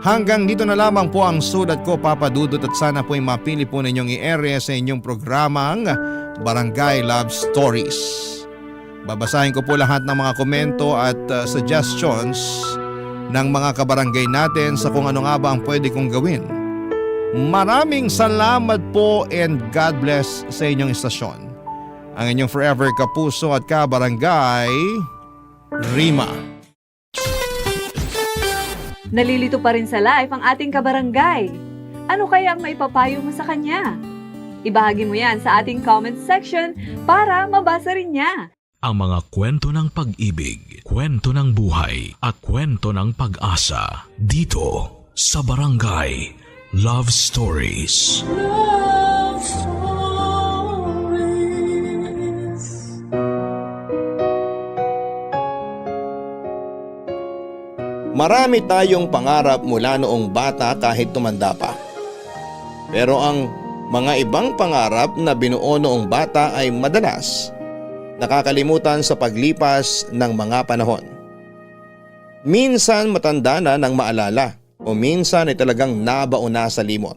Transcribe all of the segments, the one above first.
Hanggang dito na lamang po ang sulat ko, Papa Dudut, at sana po ay mapili po ninyong i-area sa inyong programang Barangay Love Stories. Babasahin ko po lahat ng mga komento at suggestions ng mga kabarangay natin sa kung ano nga ba ang pwede kong gawin. Maraming salamat po and God bless sa inyong istasyon. Ang inyong forever kapuso at kabarangay, Rima. Nalilito pa rin sa live ang ating kabarangay. Ano kaya ang maipapayo mo sa kanya? Ibahagi mo yan sa ating comment section para mabasa rin niya. Ang mga kwento ng pag-ibig, kwento ng buhay at kwento ng pag-asa dito sa Barangay Love Stories. Love Stories. Marami tayong pangarap mula noong bata kahit tumanda pa. Pero ang mga ibang pangarap na binuo noong bata ay madalas nakakalimutan sa paglipas ng mga panahon. Minsan matanda na nang maalala o minsan ay talagang nabauna sa limot.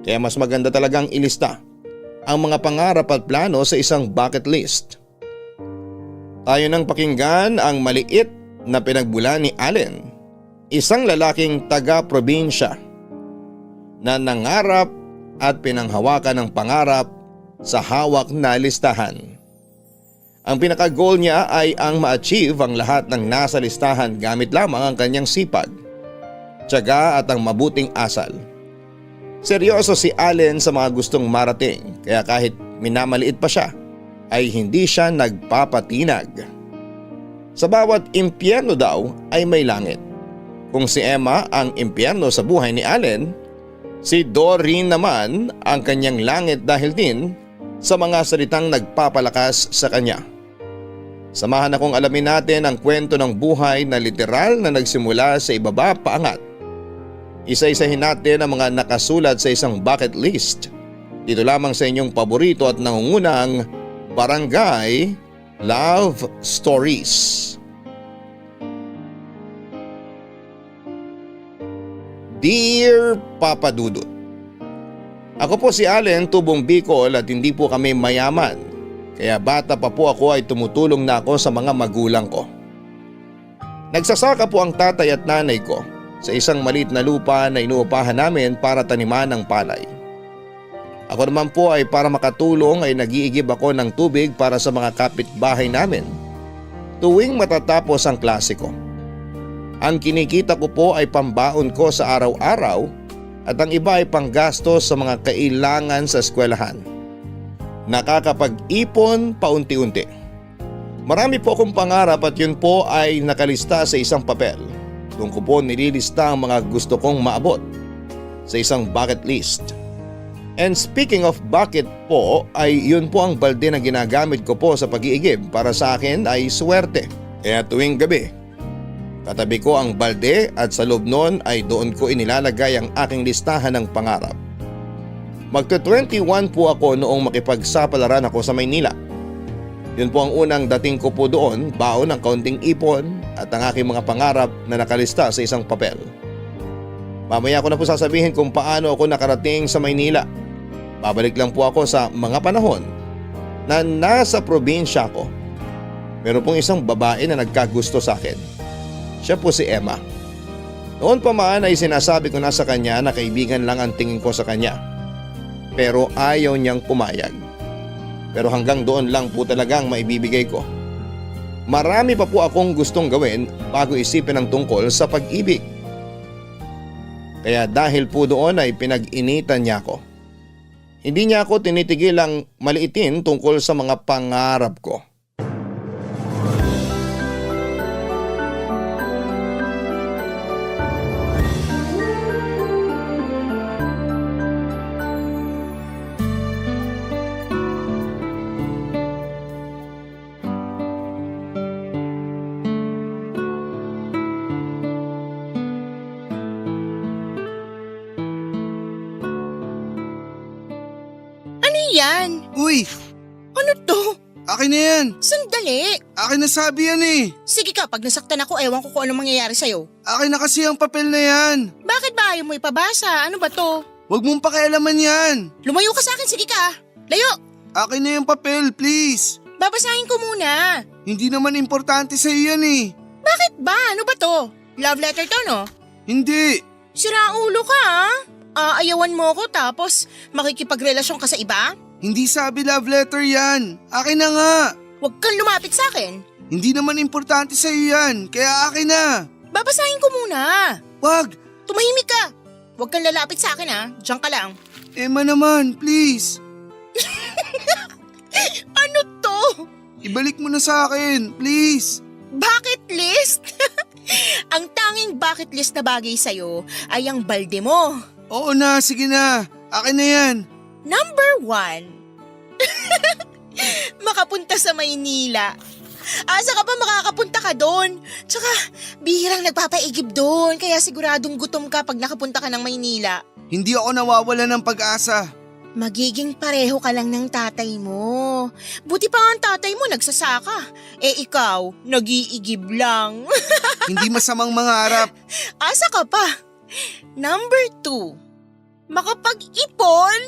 Kaya mas maganda talagang ilista ang mga pangarap at plano sa isang bucket list. Tayo nang pakinggan ang maliit na pinagbulan ni Allen, isang lalaking taga-probinsya na nangarap at pinanghawakan ng pangarap sa hawak na listahan. Ang pinaka-goal niya ay ang ma-achieve ang lahat ng nasa listahan gamit lamang ang kanyang sipag, tiyaga at ang mabuting asal. Seryoso si Allen sa mga gustong marating, kaya kahit minamaliit pa siya ay hindi siya nagpapatinag. Sa bawat impyerno daw ay may langit. Kung si Emma ang impyerno sa buhay ni Allen, si Doreen naman ang kanyang langit dahil din sa mga salitang nagpapalakas sa kanya. Samahan akong alamin natin ang kwento ng buhay na literal na nagsimula sa ibaba paangat. Isa-isahin natin ang mga nakasulat sa isang bucket list. Dito lamang sa inyong paborito at nangungunang Barangay Love Stories. Dear Papa Dudut, ako po si Allen, tubong Bicol, at hindi po kami mayaman. Kaya bata pa po ako ay tumutulong na ako sa mga magulang ko. Nagsasaka po ang tatay at nanay ko sa isang maliit na lupa na inuupahan namin para taniman ng palay. Ako naman po ay para makatulong ay nag-iigib ako ng tubig para sa mga kapitbahay namin tuwing matatapos ang klase ko. Ang kinikita ko po ay pambaon ko sa araw-araw at ang iba ay panggastos sa mga kailangan sa eskwelahan. Nakakapag-ipon paunti-unti. Marami po akong pangarap at yun po ay nakalista sa isang papel. Doon ko po nililista ang mga gusto kong maabot sa isang bucket list. And speaking of bucket po, ay yun po ang balde na ginagamit ko po sa pag-iigib. Para sa akin ay swerte. Kaya tuwing gabi, katabi ko ang balde at sa loob nun ay doon ko inilalagay ang aking listahan ng pangarap. Magto-21 po ako noong makipagsapalaran ako sa Maynila. Yun po ang unang dating ko po doon, baon ng kaunting ipon at ang aking mga pangarap na nakalista sa isang papel. Mamaya ko na po sasabihin kung paano ako nakarating sa Maynila. Babalik lang po ako sa mga panahon na nasa probinsya ko. Meron pong isang babae na nagkagusto sa akin. Siya po si Emma. Noon pa man ay sinasabi ko na sa kanya na kaibigan lang ang tingin ko sa kanya. Pero ayaw niyang pumayag. Pero hanggang doon lang po talagang maibibigay ko. Marami pa po akong gustong gawin bago isipin ang tungkol sa pag-ibig. Kaya dahil po doon ay pinag-initan niya ako. Hindi niya ako tinitigilang maliitin tungkol sa mga pangarap ko. Yan? Uy! Ano to? Akin na yan. Sandali! Akin na sabi yan eh. Sige ka, pag nasaktan ako, ewan ko kung anong mangyayari sa'yo. Akin na kasi ang papel na yan. Bakit ba ayaw mo ipabasa? Ano ba to? Huwag mong pakialaman yan. Lumayo ka sa akin, sige ka. Layo! Akin na yung papel, please. Babasahin ko muna. Hindi naman importante sa'yo yan eh. Bakit ba? Ano ba to? Love letter to, no? Hindi. Sira ulo ka, ha? Aayawan mo ko tapos makikipagrelasyon ka sa iba? Hindi sabi love letter yan. Akin na nga. Huwag kang lumapit sa akin. Hindi naman importante sa'yo yan, kaya akin na. Babasahin ko muna. Wag. Tumahimik ka. Huwag kang lalapit sa akin, ha? Diyan ka lang. Emma naman, please. Ano to? Ibalik mo na sa akin, please. Bucket list? Ang tanging bucket list na bagay sa'yo ay ang balde mo. Oo na, sige na. Akin na yan. Number 1. Makapunta sa Maynila. Asa ka pa makakapunta ka doon? Tsaka bihirang nagpapaigib doon kaya siguradong gutom ka pag nakapunta ka ng Maynila. Hindi ako nawawala ng pag-asa. Magiging pareho ka lang ng tatay mo. Buti pa nga ang tatay mo nagsasaka. Ikaw, nag-iigib lang. Hindi masamang mangarap. Asa ka pa? Number 2. Makapag-ipon?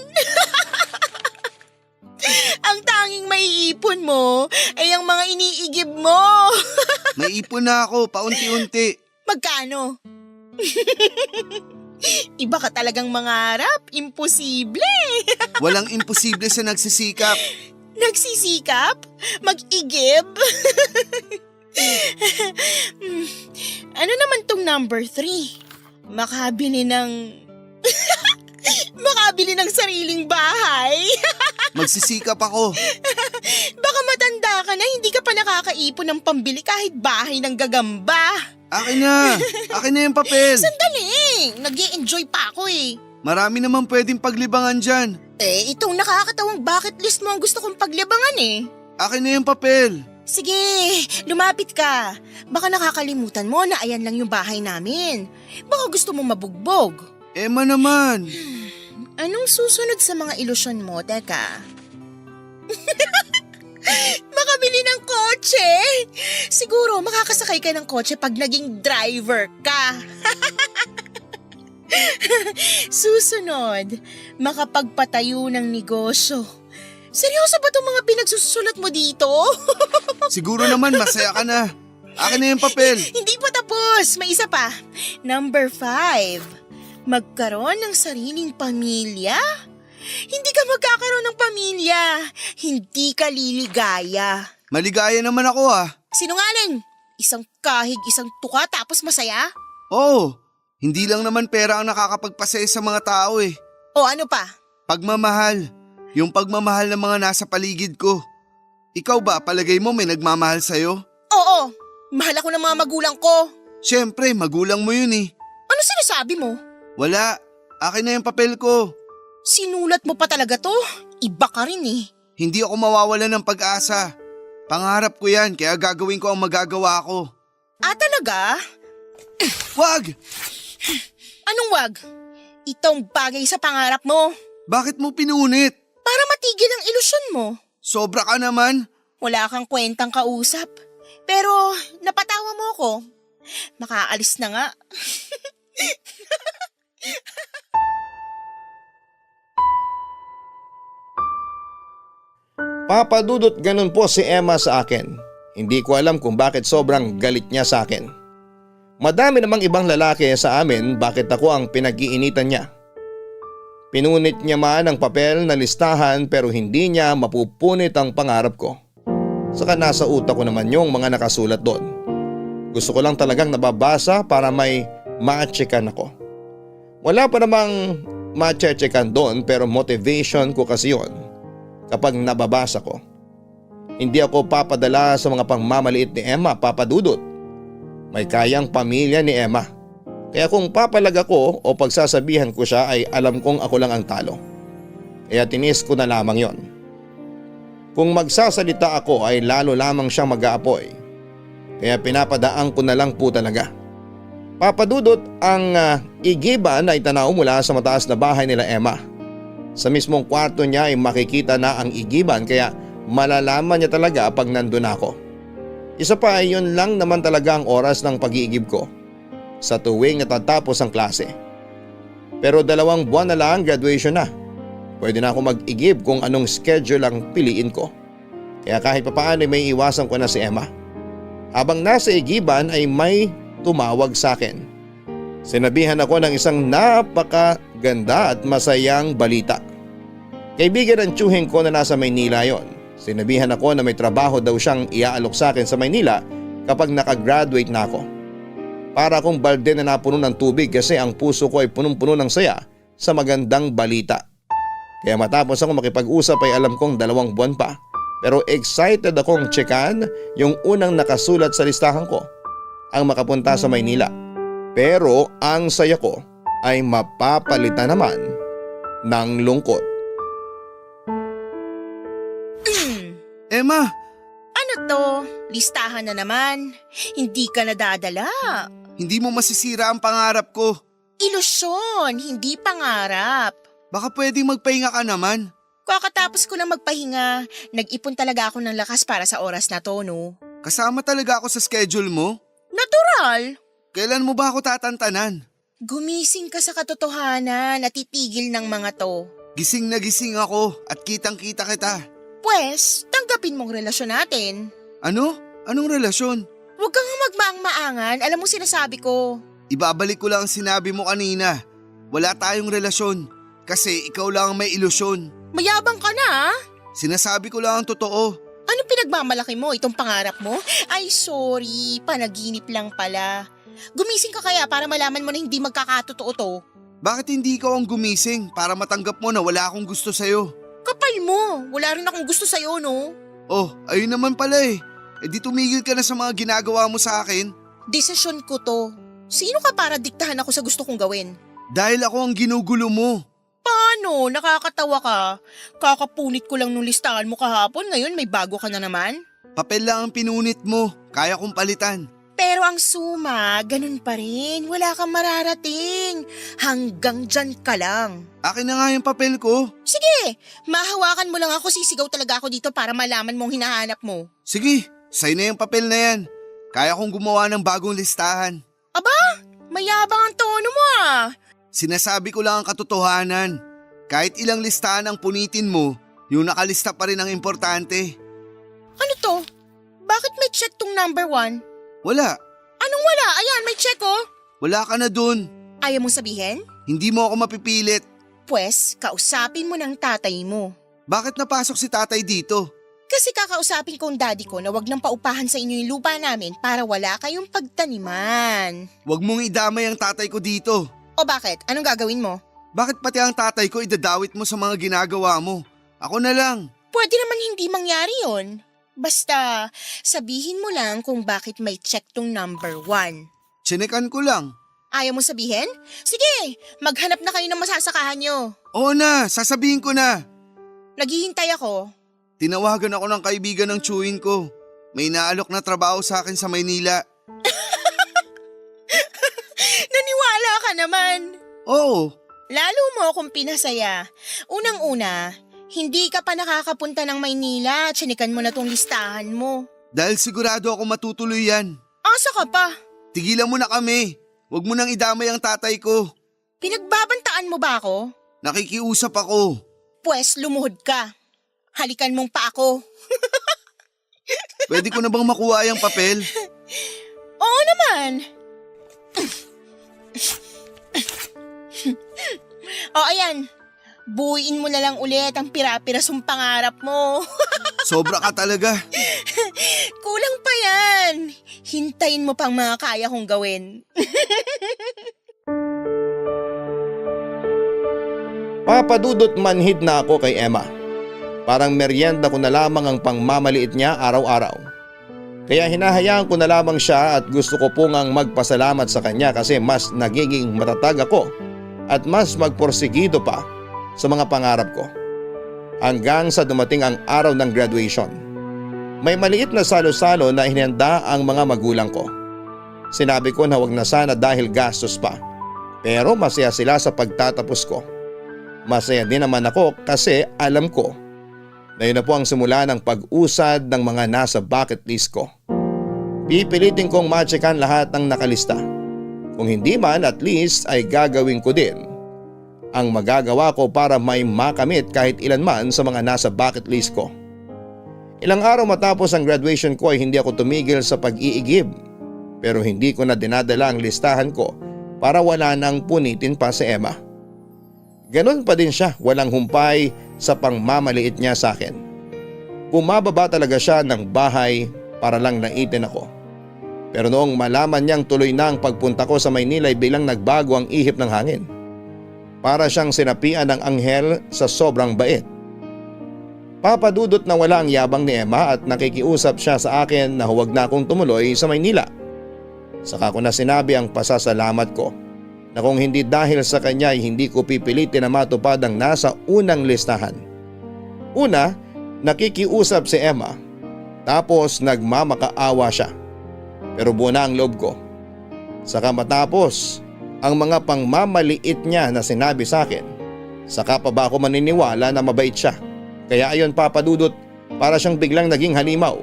Ang tanging maiipon mo ay ang mga iniigib mo. May ipon na ako, paunti-unti. Magkano? Iba ka talagang mangarap. Imposible. Walang imposible sa nagsisikap. Nagsisikap? Mag-igib? Ano naman tong number 3? Makabili ng... Makabili ng sariling bahay. Magsisikap ako. Baka matanda ka na, hindi ka pa nakakaipon ng pambili kahit bahay ng gagamba. Akin na. Akin na yung papel. Sandali, nag-i-enjoy pa ako eh. Marami naman pwedeng paglibangan dyan. Itong nakakatawang bucket list mo ang gusto kong paglibangan eh. Akin na yung papel. Sige, lumapit ka. Baka nakakalimutan mo na ayan lang yung bahay namin. Baka gusto mo mabugbog. Emma naman. Anong susunod sa mga ilusyon mo? Teka. Makabili ng kotse. Siguro makakasakay ka ng kotse pag naging driver ka. Susunod, makapagpatayo ng negosyo. Seryoso ba itong mga pinagsusulat mo dito? Siguro naman masaya ka na. Akin na yung papel. Hindi pa tapos, may isa pa. Number 5, magkaroon ng sariling pamilya. Hindi ka magkakaroon ng pamilya, hindi ka liligaya. Maligaya naman ako ah. Sinungaling, isang kahig, isang tuka tapos masaya? Oo, hindi lang naman pera ang nakakapagpasaya sa mga tao eh. O ano pa? Pagmamahal. Yung pagmamahal ng mga nasa paligid ko. Ikaw ba, palagay mo may nagmamahal sa'yo? Oo, mahal ako ng mga magulang ko. Siyempre, magulang mo yun eh. Ano sinasabi mo? Wala, akin na yung papel ko. Sinulat mo pa talaga to? Iba ka rin eh. Hindi ako mawawala ng pag-asa. Pangarap ko yan, kaya gagawin ko ang magagawa ko. Ah, talaga? Wag! Anong wag? Itong bagay sa pangarap mo. Bakit mo pinunit? Para matigil ang ilusyon mo. Sobra ka naman. Wala kang kwentang kausap. Pero napatawa mo ko. Makaalis na nga. Papadudot ganun po si Emma sa akin. Hindi ko alam kung bakit sobrang galit niya sa akin. Madami namang ibang lalaki sa amin bakit ako ang pinag-iinitan niya. Pinunit niya man ang papel na listahan pero hindi niya mapupunit ang pangarap ko. Saka nasa utak ko naman yung mga nakasulat doon. Gusto ko lang talagang nababasa para may ma-checkan ako. Wala pa namang ma-checkan doon pero motivation ko kasi yun kapag nababasa ko. Hindi ako papadala sa mga pangmamaliit ni Emma, papadudot. May kayang pamilya ni Emma. Kaya kung papalag ako o pagsasabihan ko siya ay alam kong ako lang ang talo. Kaya tinis ko na lamang yon. Kung magsasalita ako ay lalo lamang siyang mag-aapoy. Kaya pinapadaan ko na lang po talaga. Papadudot, ang igiban ay tanaw mula sa mataas na bahay nila Emma. Sa mismong kwarto niya ay makikita na ang igiban kaya malalaman niya talaga pag nandun ako. Isa pa ay yun lang naman talaga ang oras ng pag-iigib ko sa tuwing natatapos ang klase. Pero 2 buwan na lang graduation na. Pwede na ako mag-igib kung anong schedule ang piliin ko. Kaya kahit papaano ay may iwasan ko na si Emma. Habang nasa igiban ay may tumawag sa akin. Sinabihan ako ng isang napakaganda at masayang balita. Kaibigan ng tiyuhin ko na nasa Maynila yon. Sinabihan ako na may trabaho daw siyang iaalok sa akin sa Maynila kapag nakagraduate na ako. Para akong balde na napuno ng tubig kasi ang puso ko ay punong-puno ng saya sa magandang balita. Kaya matapos ako makipag-usap ay alam kong 2 buwan pa. Pero excited akong tsekan yung unang nakasulat sa listahan ko, ang makapunta sa Maynila. Pero ang saya ko ay mapapalitan naman ng lungkot. Emma, Ano to? Listahan na naman. Hindi ka nadadala. hindi mo masisira ang pangarap ko. Ilusyon, hindi pangarap. Baka pwedeng magpahinga ka naman. Kakatapos ko na magpahinga, nag-ipon talaga ako ng lakas para sa oras na to, no? Kasama talaga ako sa schedule mo. Natural! Kailan mo ba ako tatantanan? Gumising ka sa katotohanan at titigil ng mga to. Gising na gising ako at kitang-kita kita. Pwes, tanggapin mong relasyon natin. Ano? Anong relasyon? Huwag kang magmaang-maangan, alam mo sinasabi ko. Ibabalik ko lang ang sinabi mo kanina. Wala tayong relasyon kasi ikaw lang ang may ilusyon. Mayabang ka na, ah. Sinasabi ko lang ang totoo. Ano pinagmamalaki mo, itong pangarap mo? Ay sorry, panaginip lang pala. Gumising ka kaya para malaman mo na hindi magkakatotoo to? Bakit hindi ikaw ang gumising para matanggap mo na wala akong gusto sa'yo? Kapal mo, wala rin akong gusto sa'yo, no? Oh, ayun naman pala eh. E di tumigil ka na sa mga ginagawa mo sa akin. Desisyon ko to. Sino ka para diktahan ako sa gusto kong gawin? Dahil ako ang ginugulo mo. Paano? Nakakatawa ka. Kakapunit ko lang nung listahan mo kahapon, ngayon may bago ka na naman. Papel lang ang pinunit mo. Kaya kong palitan. Pero ang suma, ganun pa rin. Wala kang mararating. Hanggang dyan ka lang. Akin na nga yung papel ko. Sige, mahawakan mo lang ako, sisigaw talaga ako dito para malaman mong hinahanap mo. Sige, sa'yo na yung papel na yan. Kaya kong gumawa ng bagong listahan. Aba, mayabang ang tono mo ah. Sinasabi ko lang ang katotohanan. Kahit ilang listahan ang punitin mo, yung nakalista pa rin ang importante. Ano to? Bakit may check tong number 1? Wala. Anong wala? Ayan, may check oh. Wala ka na dun. Ayaw mong sabihin? Hindi mo ako mapipilit. Pwes, kausapin mo ng tatay mo. Bakit napasok si tatay dito? Kasi kakausapin ko ang daddy ko na wag nang paupahan sa inyo yung lupa namin para wala kayong pagtaniman. Huwag mong idamay ang tatay ko dito. O bakit? Anong gagawin mo? Bakit pati ang tatay ko idadawit mo sa mga ginagawa mo? Ako na lang. Pwede naman hindi mangyari yon. Basta, sabihin mo lang kung bakit may check tong number 1. Tsinekan ko lang. Ayaw mo sabihin? Sige, maghanap na kayo ng masasakahan nyo. Oo na, sasabihin ko na. Naghihintay ako. Tinawagan ako ng kaibigan ng chewing ko. May naalok na trabaho sa akin sa Maynila. Naniwala ka naman. Oo, Lalo mo akong pinasaya. Unang-una, hindi ka pa nakakapunta ng Maynila at sinikan mo na tong listahan mo. dahil sigurado ako matutuloy yan. Asa ka pa? Tigilan mo na kami. Huwag mo nang idamay ang tatay ko. Pinagbabantaan mo ba ako? Nakikiusap ako. Pwes lumuhod ka. Halikan mong pa ako. Pwede ko na bang makuha yung papel? Oo naman. O ayan, buuin mo na lang ulit ang pira-pirasong pangarap mo. Sobra ka talaga. Kulang pa yan. Hintayin mo pang mga kaya kong gawin. Papadudot manhid na ako kay Emma. Parang merienda ko na lamang ang pangmamaliit niya araw-araw. Kaya hinahayaan ko na lamang siya at gusto ko pong ang magpasalamat sa kanya kasi mas nagiging matatag ako at mas magporsigido pa sa mga pangarap ko. Hanggang sa dumating ang araw ng graduation. May maliit na salo-salo na hinanda ang mga magulang ko. Sinabi ko na wag na sana dahil gastos pa. Pero masaya sila sa pagtatapos ko. Masaya din naman ako kasi alam ko Na yun na po ang simula ng pag-usad ng mga nasa bucket list ko. Pipilitin kong matchekan lahat ng nakalista. Kung hindi man, at least ay gagawin ko din ang magagawa ko para may makamit kahit ilan man sa mga nasa bucket list ko. Ilang araw matapos ang graduation ko ay hindi ako tumigil sa pag-iigib. Pero hindi ko na dinadala ang listahan ko para wala nang punitin pa si Emma. Ganon pa din siya, walang humpay sa pangmamaliit niya sa akin. Bumababa talaga siya ng bahay para lang naitin ako. Pero noong malaman niyang tuloy na ang pagpunta ko sa Maynila ay bilang nagbago ang ihip ng hangin. Para siyang sinapian ng anghel sa sobrang bait. Papadudot na wala ang yabang ni Emma at nakikiusap siya sa akin na huwag na akong tumuloy sa Maynila. Saka ko na sinabi ang pasasalamat ko na kung hindi dahil sa kanya ay hindi ko pipilitin na matupad ang nasa unang listahan. Una, nakikiusap si Emma, tapos nagmamakaawa siya. Pero buo na ang loob ko. Saka matapos ang mga pangmamaliit niya na sinabi sa akin, saka pa ba ako maniniwala na mabait siya? Kaya ayon papadudot, para siyang biglang naging halimaw.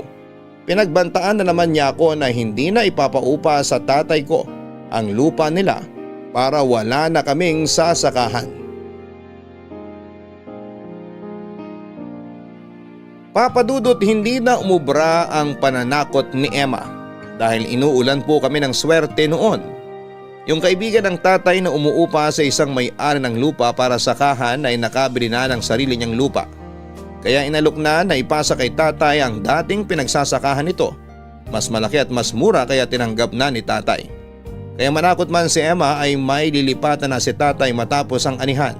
Pinagbantaan na naman niya ako na hindi na ipapaupa sa tatay ko ang lupa nila para wala na kaming sasakahan. Papadudot, hindi na umubra ang pananakot ni Emma dahil inuulan po kami ng swerte noon. Yung kaibigan ng tatay na umuupa sa isang may-ari ng lupa para sakahan ay nakabili na ng sarili niyang lupa. Kaya inalok na ipasa kay tatay ang dating pinagsasakahan nito. Mas malaki at mas mura kaya tinanggap na ni tatay. Kaya manakot man si Emma ay may lilipatan na si tatay matapos ang anihan.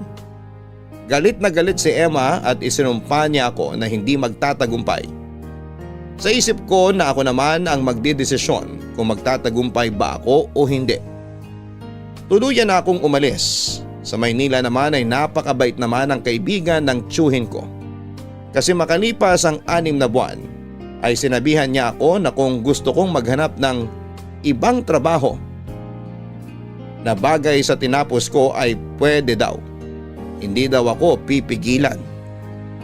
Galit na galit si Emma at isinumpa niya ako na hindi magtatagumpay. Sa isip ko na ako naman ang magdidesisyon kung magtatagumpay ba ako o hindi. Tuluyan na akong umalis. Sa Maynila naman ay napakabait naman ang kaibigan ng tiyuhin ko. Kasi makalipas ang 6 na buwan ay sinabihan niya ako na kung gusto kong maghanap ng ibang trabaho na bagay sa tinapos ko ay pwede daw. Hindi daw ako pipigilan.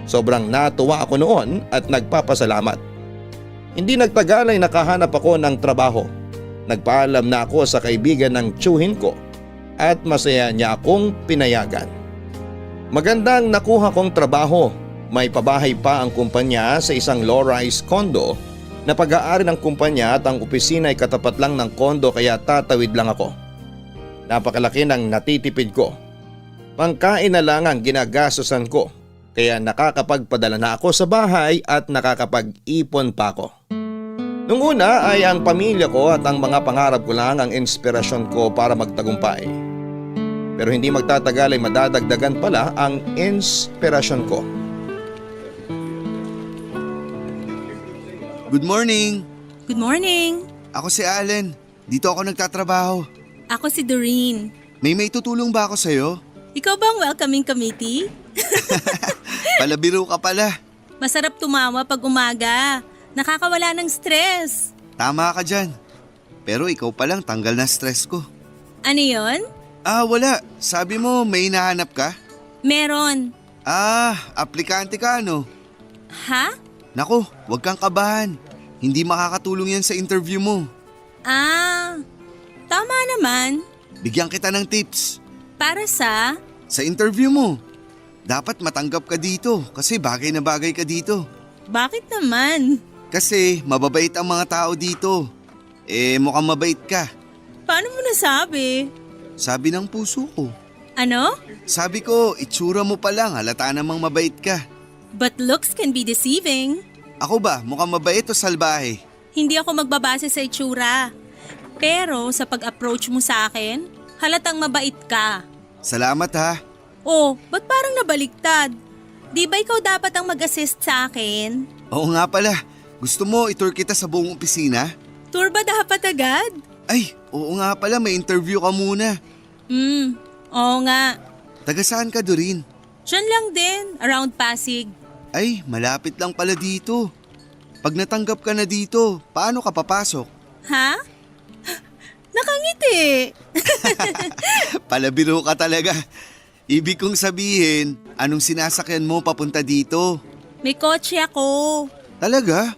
Sobrang natuwa ako noon at nagpapasalamat. Hindi nagtagal ay nakahanap ako ng trabaho. Nagpaalam na ako sa kaibigan ng tiyuhin ko at masaya niya akong pinayagan. Magandang nakuha kong trabaho. May pabahay pa ang kumpanya sa isang low-rise condo na pag-aari ng kumpanya at ang opisina ay katapat lang ng condo kaya tatawid lang ako. Napakalaki ng natitipid ko. Pangkain na lang ang ginagastosan ko kaya nakakapagpadala na ako sa bahay at nakakapag-ipon pa ako. Nung una ay ang pamilya ko at ang mga pangarap ko lang ang inspirasyon ko para magtagumpay. Pero hindi magtatagal ay madadagdagan pala ang inspirasyon ko. Good morning! Good morning! Ako si Allen. Dito ako nagtatrabaho. Ako si Doreen. May tutulong ba ako sa'yo? Ikaw ba ang welcoming committee? Palabiro ka pala. Masarap tumawa pag umaga. Nakakawala ng stress. Tama ka dyan. Pero ikaw palang tanggal na stress ko. Ano yon? Wala. Sabi mo may hinahanap ka? Meron. Aplikante ka ano? Ha? Naku, huwag kang kabahan. Hindi makakatulong yan sa interview mo. Tama naman. Bigyan kita ng tips. Para sa? Sa interview mo. Dapat matanggap ka dito kasi bagay na bagay ka dito. Bakit naman? Kasi mababait ang mga tao dito. Mukhang mabait ka. Paano mo nasabi? Sabi ng puso ko. Ano? Sabi ko, itsura mo pa lang halata namang mabait ka. But looks can be deceiving. Ako ba, mukhang mabait o salbahe? Hindi ako magbabase sa itsura. Pero sa pag-approach mo sa akin, halatang mabait ka. Salamat ha. Oh, ba't parang nabaliktad? Di ba ikaw dapat ang mag-assist sa akin? Oo nga pala, gusto mo itour kita sa buong opisina? Tour ba dapat agad? Ay, oo nga pala, may interview ka muna. Oo nga. Taga saan ka, Doreen? Diyan lang din, around Pasig. Ay, malapit lang pala dito. Pag natanggap ka na dito, paano ka papasok? Ha? Nakangiti. Palabiro ka talaga. Ibig kong sabihin, anong sinasakyan mo papunta dito? May kotse ako. Talaga?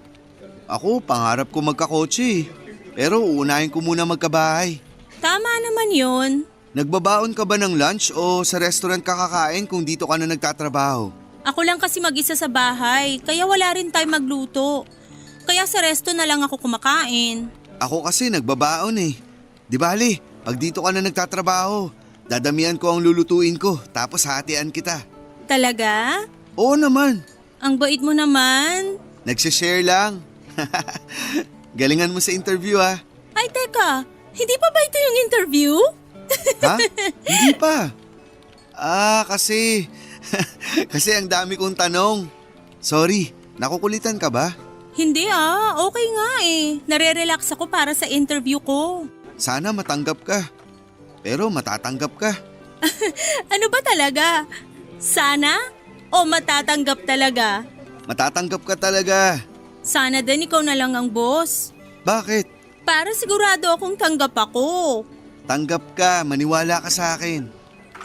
Ako, pangarap ko magkakotse eh. Pero uunahin ko muna magkabahay. Tama naman yun. Nagbabaon ka ba ng lunch o sa restaurant ka kakain kung dito ka na nagtatrabaho? Ako lang kasi mag-isa sa bahay, kaya wala rin time magluto. Kaya sa resto na lang ako kumakain. Ako kasi nagbabaon eh. Di bali, pag dito ka na nagtatrabaho, dadamihan ko ang lulutuin ko tapos hatian kita. Talaga? Oo naman, Ang bait mo naman. nagsishare lang. Galingan mo sa interview ah. Ay, teka. Hindi pa ba ito yung interview? Ha? Hindi pa. Kasi... kasi ang dami kong tanong. Sorry, nakukulitan ka ba? Hindi okay nga eh. Nare-relax ako para sa interview ko. Sana matanggap ka. Pero matatanggap ka. Ano ba talaga? Sana? O matatanggap talaga? Matatanggap ka talaga. Sana din ikaw na lang ang boss. Bakit? Para sigurado akong tanggap ako. Tanggap ka, maniwala ka sa akin.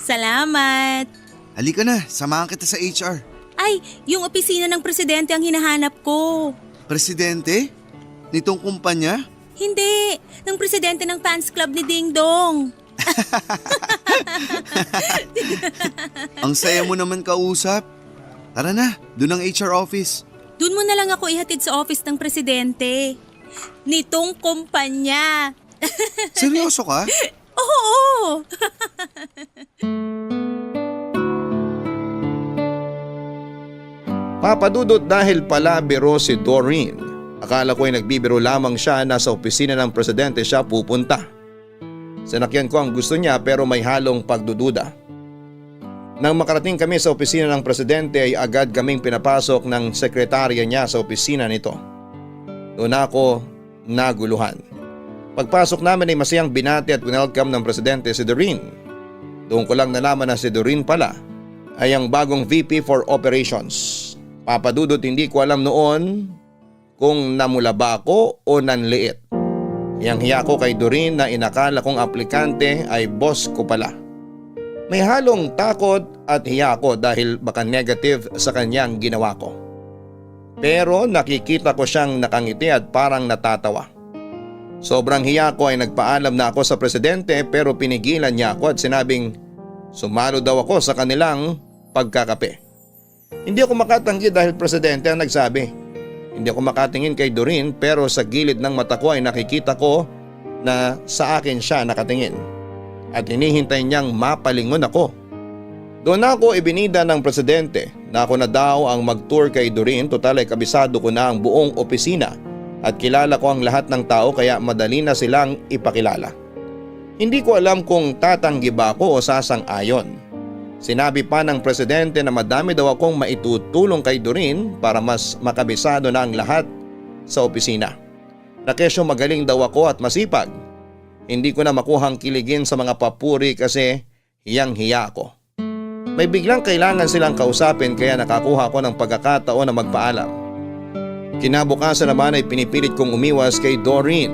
Salamat. Halika na, samahan kita sa HR. Ay, yung opisina ng presidente ang hinahanap ko. Presidente? Nitong kumpanya? Hindi, ng presidente ng fans club ni Ding Dong. Ang saya mo naman kausap. Tara na, doon ang HR office. Doon mo na lang ako ihatid sa office ng presidente. Nitong kumpanya. Seryoso ka? Oo. Papadudot dahil pala biro si Doreen. Akala ko ay nagbibiro lamang siya na sa opisina ng presidente siya pupunta. Sinakyan ko ang gusto niya pero may halong pagdududa. Nang makarating kami sa opisina ng presidente ay agad kaming pinapasok ng sekretarya niya sa opisina nito. Doon ako naguluhan. Pagpasok namin ay masayang binati at welcome ng presidente si Doreen. Doon ko lang nalaman na si Doreen pala ay ang bagong VP for Operations. Papadudot hindi ko alam noon kung namula ba ako o nanliit. Hiyang-hiya ko kay Doreen na inakala kong aplikante ay boss ko pala. May halong takot at hiya ko dahil baka negative sa kanyang ginawa ko. Pero nakikita ko siyang nakangiti at parang natatawa. Sobrang hiya ko ay nagpaalam na ako sa presidente pero pinigilan niya ako at sinabing sumalo daw ako sa kanilang pagkakape. Hindi ako makatanggi dahil presidente ang nagsabi. Hindi ako makatingin kay Doreen pero sa gilid ng mata ko ay nakikita ko na sa akin siya nakatingin. At hinihintay niyang mapalingon ako. Doon ako ibinida ng presidente na ako na daw ang mag-tour kay Doreen, total ay kabisado ko na ang buong opisina at kilala ko ang lahat ng tao kaya madali na silang ipakilala. Hindi ko alam kung tatanggi ba ako o sasang-ayon. Sinabi pa ng presidente na madami daw akong maitutulong kay Doreen para mas makabisado na ang lahat sa opisina. Na kesyo magaling daw ako at masipag. Hindi ko na makuhang kiligin sa mga papuri kasi hiyang-hiya ako. May biglang kailangan silang kausapin kaya nakakuha ko ng pagkakataon na magpaalam. Kinabukasan naman ay pinipilit kong umiwas kay Doreen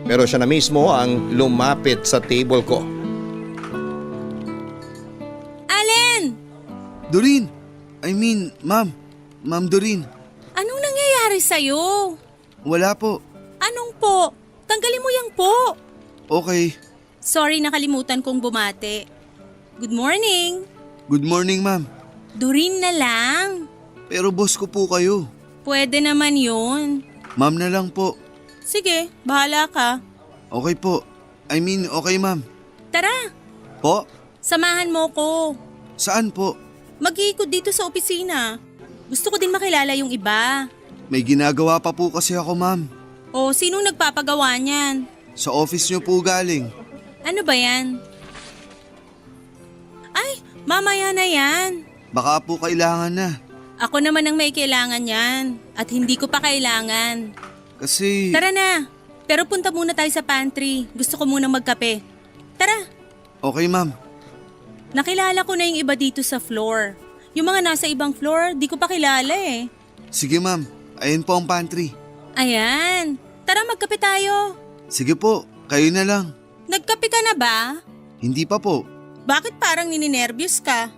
pero siya na mismo ang lumapit sa table ko. Allen! Doreen! Ma'am Doreen. Anong nangyayari sa'yo? Wala po. Anong po? Tanggalin mo yang po. Okay. Sorry, nakalimutan kong bumate. Good morning. Good morning, ma'am. Doreen na lang. Pero boss ko po kayo. Pwede naman yun. Ma'am na lang po. Sige, bahala ka. Okay po. Okay, ma'am. Tara, Po? samahan mo ko. Saan po? Mag-iikot dito sa opisina. Gusto ko din makilala yung iba. May ginagawa pa po kasi ako, ma'am. O, sinong nagpapagawa niyan? Sa office niyo po galing. Ano ba yan? Ay, mamaya na yan. Baka po kailangan na. Ako naman ang may kailangan yan. At hindi ko pa kailangan. Kasi... Tara na. Pero punta muna tayo sa pantry. Gusto ko muna magkape. Tara. Okay, ma'am. Nakilala ko na yung iba dito sa floor. Yung mga nasa ibang floor, di ko pa kilala eh. Sige, ma'am. Ayun po ang pantry. Ayan. Tara, magkape tayo. Sige po, kayo na lang. Nagkape ka na ba? Hindi pa po. Bakit parang nininervyos ka?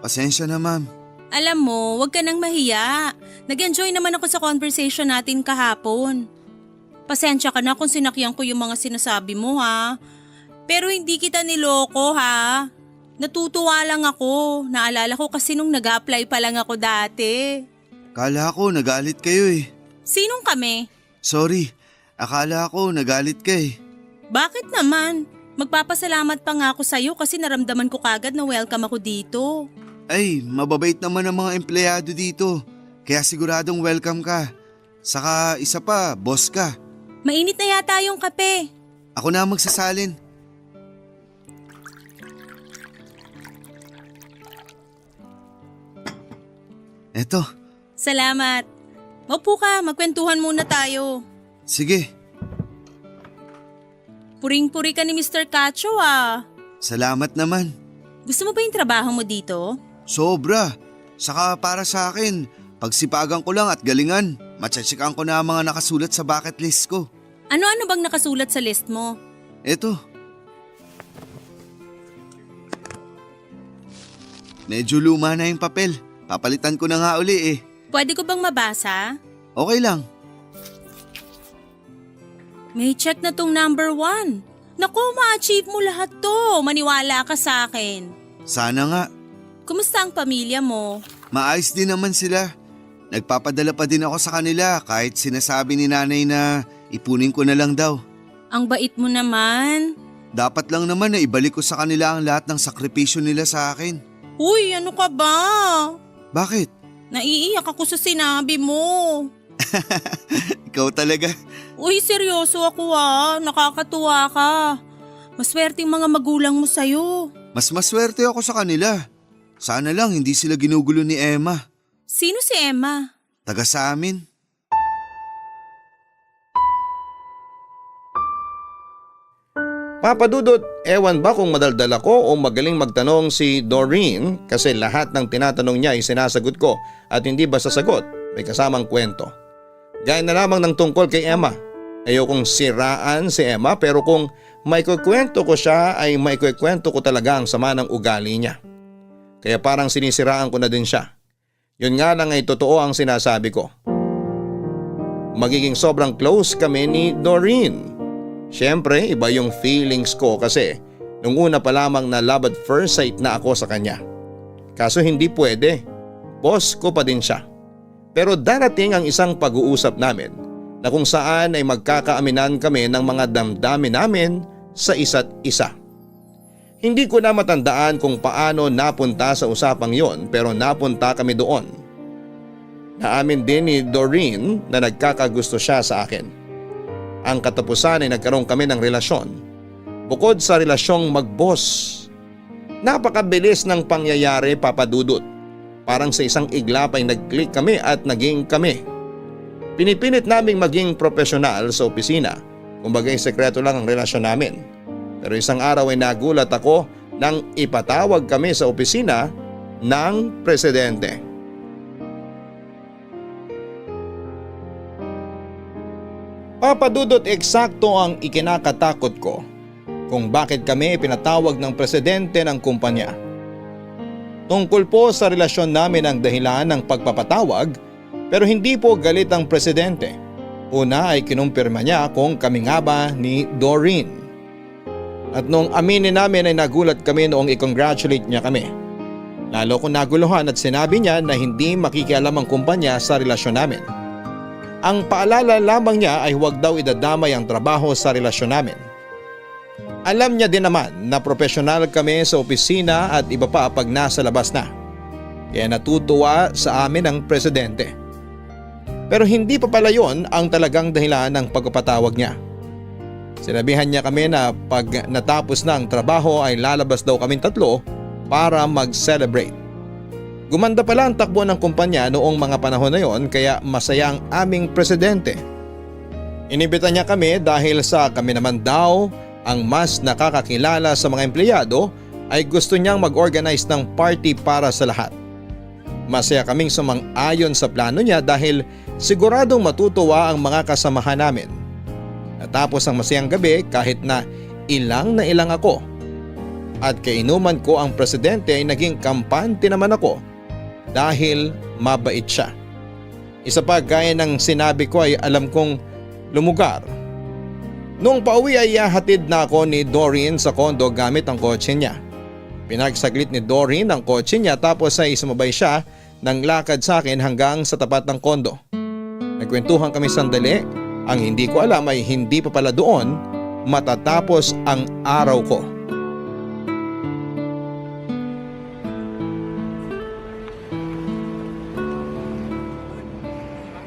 Pasensya na, ma'am. Alam mo, huwag ka nang mahiya. Nag-enjoy naman ako sa conversation natin kahapon. Pasensya ka na kung sinakyan ko yung mga sinasabi mo ha. Pero hindi kita niloko ha. Natutuwa lang ako. Naalala ko kasi nung nag-apply pa lang ako dati. Kala ko nagalit kayo eh. Sinong kami? Sorry, akala ko nagalit ka eh. Bakit naman? Magpapasalamat pa nga ako sa'yo kasi naramdaman ko kagad na welcome ako dito. Ay, mababait naman ang mga empleyado dito. Kaya siguradong welcome ka. Saka isa pa, boss ka. Mainit na yata yung kape. Ako na ang magsasalin. Eto, Salamat. Maupo ka, magkwentuhan muna tayo. sige. Puring-puri ka ni Mr. Cacho ah. Salamat naman. Gusto mo ba yung trabaho mo dito? Sobra. Saka para sa akin, pagsipagan ko lang at galingan. Matsatsikan ko na ang mga nakasulat sa bucket list ko. Ano-ano bang nakasulat sa list mo? Eto. Medyo luma na yung papel. Papalitan ko na nga uli eh. Pwede ko bang mabasa? Okay lang. May check na tong number 1. Naku, ma-achieve mo lahat to. Maniwala ka sa akin. Sana nga. Kumusta ang pamilya mo? Maayos din naman sila. Nagpapadala pa din ako sa kanila kahit sinasabi ni nanay na ipunin ko na lang daw. Ang bait mo naman. Dapat lang naman na ibalik ko sa kanila ang lahat ng sakripisyo nila sa akin. Uy, ano ka ba? Bakit? Naiiyak ako sa sinabi mo. Ikaw talaga. Uy, seryoso ako nakakatuwa ka. Maswerteng mga magulang mo sa'yo. Mas maswerte ako sa kanila. Sana lang hindi sila ginugulo ni Emma. Sino si Emma? Taga sa amin. Papa Dudut, ewan ba kung madaldal ako o magaling magtanong si Doreen kasi lahat ng tinatanong niya ay sinasagot ko at hindi basta sagot, may kasamang kwento. Gaya na lamang ng tungkol kay Emma. Ayokong siraan si Emma pero kung may kukwento ko siya ay may kukwento ko talaga ang sama ng ugali niya. Kaya parang sinisiraan ko na din siya. Yun nga lang ay totoo ang sinasabi ko. Magiging sobrang close kami ni Doreen. Siyempre, iba yung feelings ko kasi nung una pa lamang na love at first sight na ako sa kanya. Kaso hindi pwede. Boss ko pa din siya. Pero darating ang isang pag-uusap namin na kung saan ay magkakaaminan kami ng mga damdamin namin sa isa't isa. Hindi ko na matandaan kung paano napunta sa usapang yon pero napunta kami doon. Naamin din ni Doreen na nagkakagusto siya sa akin. Ang katapusan ay nagkaroon kami ng relasyon. Bukod sa relasyong mag-boss, napakabilis ng pangyayari, Papa Dudut. Parang sa isang iglap ay nag-click kami at naging kami. Pinipilit naming maging profesional sa opisina. Kumbaga sekreto lang ang relasyon namin. Pero isang araw ay nagulat ako nang ipatawag kami sa opisina ng presidente. Papa Dudut, eksakto ang ikinakatakot ko kung bakit kami pinatawag ng presidente ng kumpanya. Tungkol po sa relasyon namin ang dahilan ng pagpapatawag pero hindi po galit ang presidente. Una ay kinumpirma niya kung kami nga ba ni Doreen. At nung aminin namin ay nagulat kami noong i-congratulate niya kami. Lalo kong naguluhan at sinabi niya na hindi makikialam ang kumpanya sa relasyon namin. Ang paalala lamang niya ay huwag daw idadamay ang trabaho sa relasyon namin. Alam niya din naman na profesional kami sa opisina at iba pa pag nasa labas na. Kaya natutuwa sa amin ang presidente. Pero hindi pa pala yun ang talagang dahilan ng pagpapatawag niya. Sinabihan niya kami na pag natapos na ang trabaho ay lalabas daw kaming tatlo para mag-celebrate. Gumanda pala ang takbo ng kumpanya noong mga panahon na yon kaya masaya ang aming presidente. Inibita niya kami dahil sa kami naman daw ang mas nakakakilala sa mga empleyado ay gusto niyang mag-organize ng party para sa lahat. Masaya kaming sumang-ayon sa plano niya dahil siguradong matutuwa ang mga kasamahan namin. Natapos ang masayang gabi kahit na ilang ako. At kainuman ko ang presidente ay naging kampante naman ako. dahil mabait siya. Isa pa gaya ng sinabi ko ay alam kong lumugar. Noong pauwi ay hatid na ako ni Doreen sa kondo gamit ang kotse niya. Pinagsaglit ni Doreen ang kotse niya tapos ay sumabay siya ng lakad sa akin hanggang sa tapat ng kondo. Nagkwentuhan kami sandali, ang hindi ko alam ay hindi pa pala doon matatapos ang araw ko.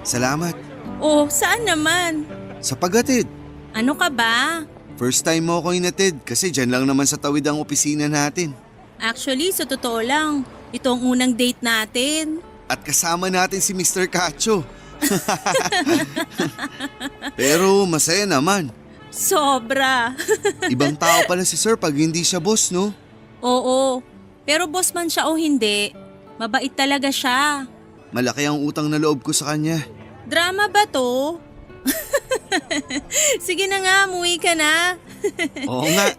Salamat. Oh, saan naman? Sa paghatid. Ano ka ba? First time mo ako inatid kasi dyan lang naman sa tawid ang opisina natin. Actually, sa totoo lang, ito ang unang date natin. At kasama natin si Mr. Cacho. Pero masaya naman. Sobra. Ibang tao pala si Sir pag hindi siya boss, no? Oo, pero boss man siya o hindi, mabait talaga siya. Malaki ang utang na loob ko sa kanya. Drama ba to? Sige na nga, umuwi ka na. Oo nga.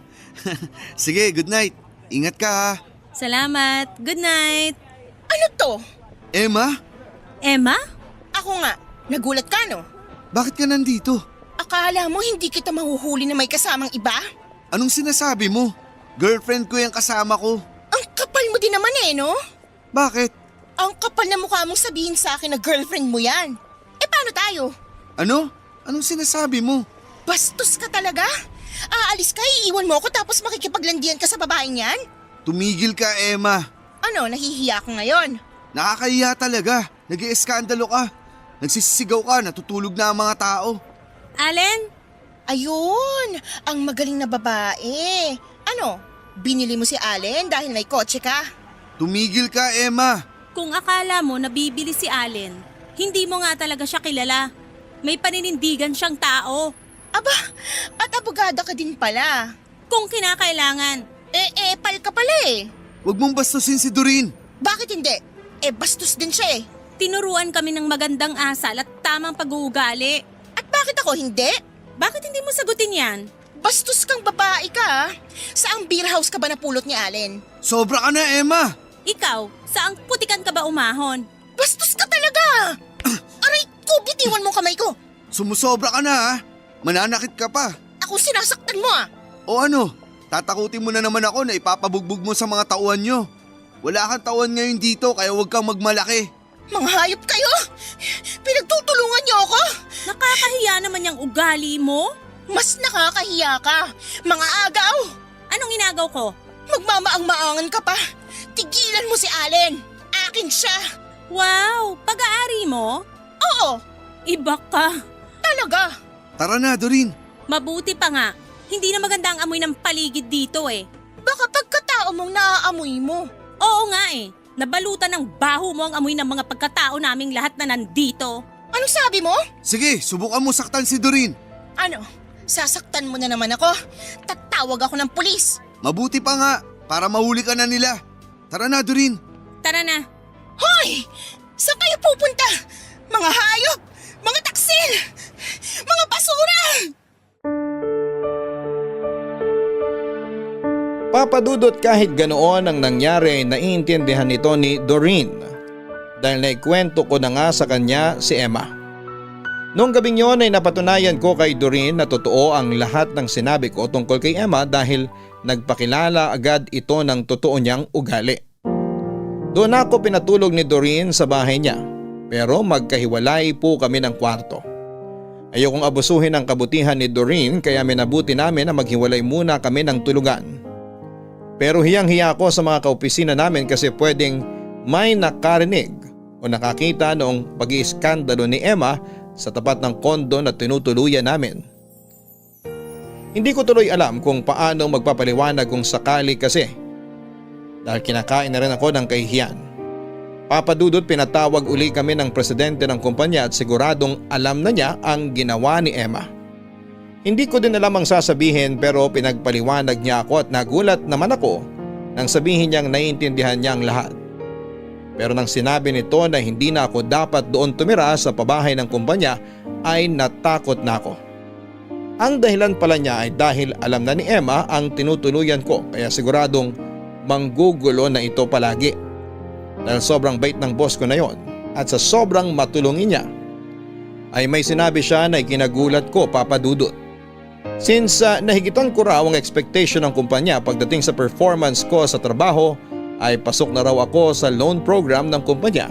Sige, good night. Ingat ka ha. Salamat. Good night. Ano to? Emma, Emma? Ako nga, nagulat ka no? bakit ka nandito? Akala mo hindi kita mahuhuli na may kasamang iba? Anong sinasabi mo? Girlfriend ko yung kasama ko. Ang kapal mo din naman no? Bakit? Ang kapal na mukha mong sabihin sa akin na girlfriend mo yan. Eh paano tayo? Ano? Anong sinasabi mo? Bastos ka talaga? Aalis ka, iiwan mo ako tapos makikipaglandian ka sa babaeng yan? Tumigil ka, Emma. Ano, nahihiya ka ngayon? Nakakahiya talaga. Nag-ieskandalo ka. Nagsisisigaw ka, natutulog na ang mga tao. Allen? Ayun, ang magaling na babae. Ano, binili mo si Allen dahil may kotse ka? Tumigil ka, Emma. Kung akala mo nabibili si Allen, hindi mo nga talaga siya kilala. May paninindigan siyang tao. Aba, at abogada ka din pala. Kung kinakailangan. Pal ka pala eh. Huwag mong bastusin si Doreen. Bakit hindi? Bastos din siya eh. Tinuruan kami ng magandang asal at tamang pag-uugali. At bakit ako hindi? Bakit hindi mo sagutin yan? Bastos kang babae ka ah. Saang beer house ka ba napulot ni Allen? Sobra ka na, Emma. Ikaw, saang putikan ka ba umahon? Bastos ka talaga! Aray ko, bitiwan mo kamay ko. Sumusobra ka na, ha? Mananakit ka pa. Ako sinasaktan mo ah. O ano? Tatakutin mo na naman ako na ipapabugbog mo sa mga tauhan nyo. Wala kang tauhan ngayon dito kaya huwag kang magmalaki. Mga hayop kayo! Pinagtutulungan niyo ako? Nakakahiya naman yung ugali mo. Mas nakakahiya ka. Mga agaw! Anong inagaw ko? Magmamaang-maangan ka pa. Tigilan mo si Allen. Akin siya. Wow, pag-aari mo? Oo, Iba ka. talaga. Tara na, Doreen. Mabuti pa nga. Hindi na maganda ang amoy ng paligid dito eh. Baka pagkatao mong naaamoy mo. Oo nga eh. Nabalutan ng baho mo ang amoy ng mga pagkatao naming lahat na nandito. Anong sabi mo? Sige, subukan mo saktan si Doreen. Ano? Sasaktan mo na naman ako? Tatawag ako ng pulis. Mabuti pa nga, para mahuli ka na nila. Tara na, Doreen. Tara na. Hoy! Saan kayo pupunta? Mga hayop! Mga taksil! Mga basura! Papadudot kahit ganoon ang nangyari ay naiintindihan nito ni Doreen dahil naikwento ko na nga sa kanya si Emma. Noong gabing yon ay napatunayan ko kay Doreen na totoo ang lahat ng sinabi ko tungkol kay Emma dahil nagpakilala agad ito ng totoo niyang ugali. Doon ako pinatulog ni Doreen sa bahay niya pero magkahiwalay po kami ng kwarto. Ayokong abusuhin ang kabutihan ni Doreen kaya minabuti namin na maghiwalay muna kami ng tulugan. Pero hiyang-hiya ako sa mga kaopisina namin kasi pwedeng may nakarinig o nakakita noong pag-iiskandalo ni Emma sa tapat ng kondo na tinutuluyan namin. Hindi ko tuloy alam kung paano magpapaliwanag kung sakali kasi dahil kinakain na rin ako ng kahihiyan. Papadudot pinatawag uli kami ng presidente ng kumpanya at siguradong alam na niya ang ginawa ni Emma. Hindi ko din alam ang sasabihin pero pinagpaliwanag niya ako at nagulat naman ako nang sabihin niyang naiintindihan niya ang lahat. Pero nang sinabi nito na hindi na ako dapat doon tumira sa pabahay ng kumpanya ay natakot na ako. Ang dahilan pala niya ay dahil alam na ni Emma ang tinutuluyan ko kaya siguradong manggugulo na ito palagi. Dahil sobrang bait ng boss ko na yon at sa sobrang matulungin niya ay may sinabi siya na ikinagulat ko, Papa Dudut. Since nahigitan ko raw ang expectation ng kumpanya pagdating sa performance ko sa trabaho ay pasok na raw ako sa loan program ng kumpanya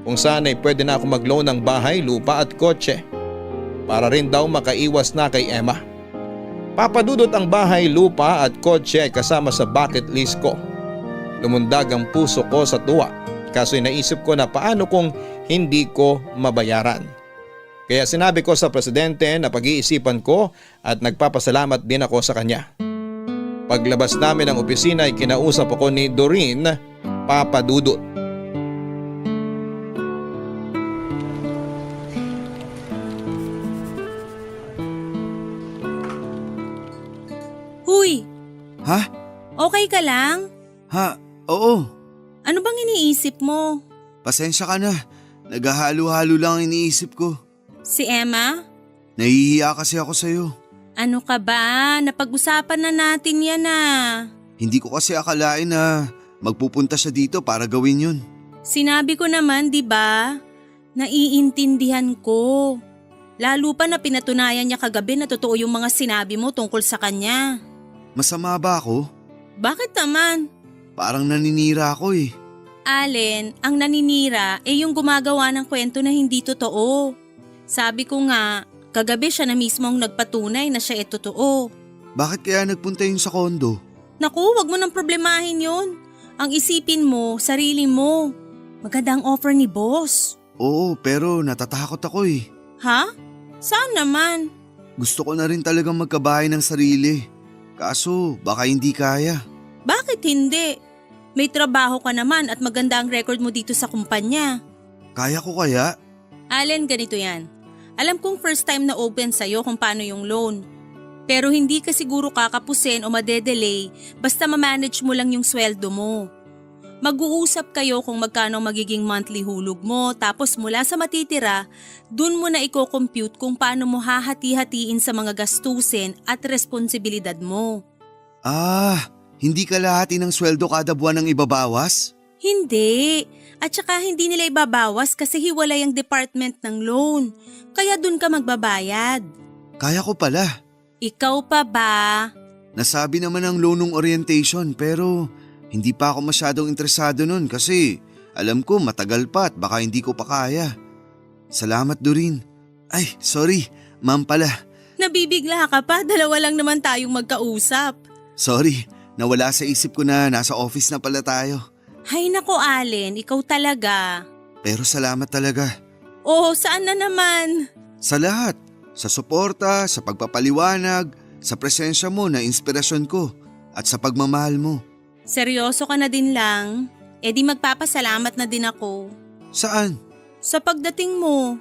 kung saan ay pwede na ako mag-loan ng bahay, lupa at kotse para rin daw makaiwas na kay Emma. Papadudot ang bahay, lupa at kotse ay kasama sa bucket list ko. Lumundag ang puso ko sa tuwa kaso'y naisip ko na paano kung hindi ko mabayaran. Kaya sinabi ko sa presidente na pag-iisipan ko at nagpapasalamat din ako sa kanya. Paglabas namin ng opisina ay kinausap ako ni Doreen, Papa Dudut. Huy, Ha? okay ka lang? Ha? Oo. Ano bang iniisip mo? Pasensya ka na. Naghahalo-halo lang ang iniisip ko. Si Emma? Nahihiya kasi ako sa'yo. Ano ka ba? Napag-usapan na natin yan ah. Hindi ko kasi akalain na magpupunta siya dito para gawin yun. Sinabi ko naman, di ba? Naiintindihan ko. Lalo pa na pinatunayan niya kagabi na totoo yung mga sinabi mo tungkol sa kanya. Masama ba ako? Bakit naman? Parang naninira ako eh. Allen, ang naninira ay yung gumagawa ng kwento na hindi totoo. Sabi ko nga, kagabi siya na mismo ang nagpatunay na siya ay totoo. Bakit kaya nagpunta yun sa kondo? Naku, wag mo nang problemahin yun. Ang isipin mo, sarili mo. Maganda ang offer ni boss. Oo, pero natatakot ako eh. Ha? Saan naman? Gusto ko na rin talagang magkabahay ng sarili. Kaso baka hindi kaya. Bakit hindi? May trabaho ka naman at maganda ang record mo dito sa kumpanya. Kaya ko kaya? Allen, ganito yan. Alam kong first time na open sa'yo kung paano yung loan. Pero hindi ka siguro kakapusin o madedelay basta ma-manage mo lang yung sweldo mo. Mag-uusap kayo kung magkano magiging monthly hulog mo tapos mula sa matitira, dun mo na i-compute kung paano mo hahati-hatiin sa mga gastusin at responsibilidad mo. Ah, hindi kalahati ng sweldo kada buwan ang ibabawas? Hindi. At saka hindi nila ibabawas kasi hiwalay ang department ng loan. Kaya dun ka magbabayad. Kaya ko pala. Ikaw pa ba? Nasabi naman ang loan ng orientation pero hindi pa ako masyadong interesado nun kasi alam ko matagal pa at baka hindi ko pa kaya. Salamat Doreen. Ay, sorry, ma'am pala. Nabibigla ka pa? Dalawa lang naman tayong magkausap. Sorry, nawala sa isip ko na nasa office na pala tayo. Hay nako Allen, ikaw talaga. Pero salamat talaga. Oh, saan na naman? Sa lahat. Sa suporta, sa pagpapaliwanag, sa presensya mo na inspirasyon ko at sa pagmamahal mo. Seryoso ka na din lang? E di magpapasalamat na din ako. Saan? Sa pagdating mo.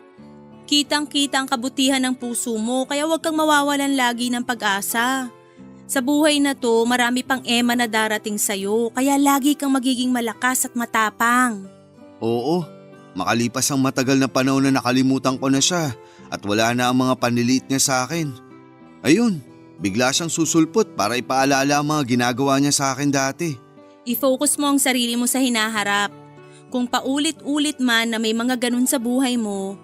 Kitang-kita ang kabutihan ng puso mo kaya huwag kang mawawalan lagi ng pag-asa. Sa buhay na to, marami pang Emma na darating sa'yo kaya lagi kang magiging malakas at matapang. Oo, makalipas ang matagal na panahon na nakalimutan ko na siya at wala na ang mga panliliit niya sa akin. Ayun, bigla siyang susulpot para ipaalala ang mga ginagawa niya sa akin dati. I-focus mo ang sarili mo sa hinaharap. Kung paulit-ulit man na may mga ganun sa buhay mo,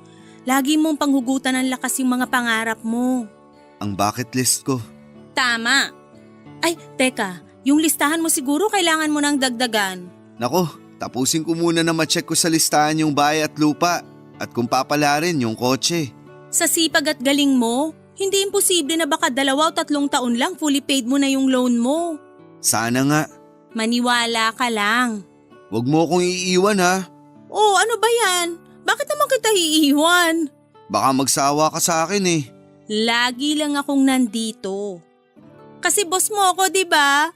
lagi mong panghugutan ng lakas yung mga pangarap mo. Ang bucket list ko. Tama. Ay, teka, yung listahan mo siguro kailangan mo nang dagdagan. Nako, tapusin ko muna na ma-check ko sa listahan yung bahay at lupa at kung papala rin yung kotse. Sa sipag at galing mo, hindi imposible na baka 2 o 3 taon lang fully paid mo na yung loan mo. Sana nga. Maniwala ka lang. Huwag mo akong iiwan ha. Oh, ano ba yan? Bakit naman kita iiwan? Baka magsawa ka sa akin eh. Lagi lang akong nandito. Kasi boss mo ako, di ba?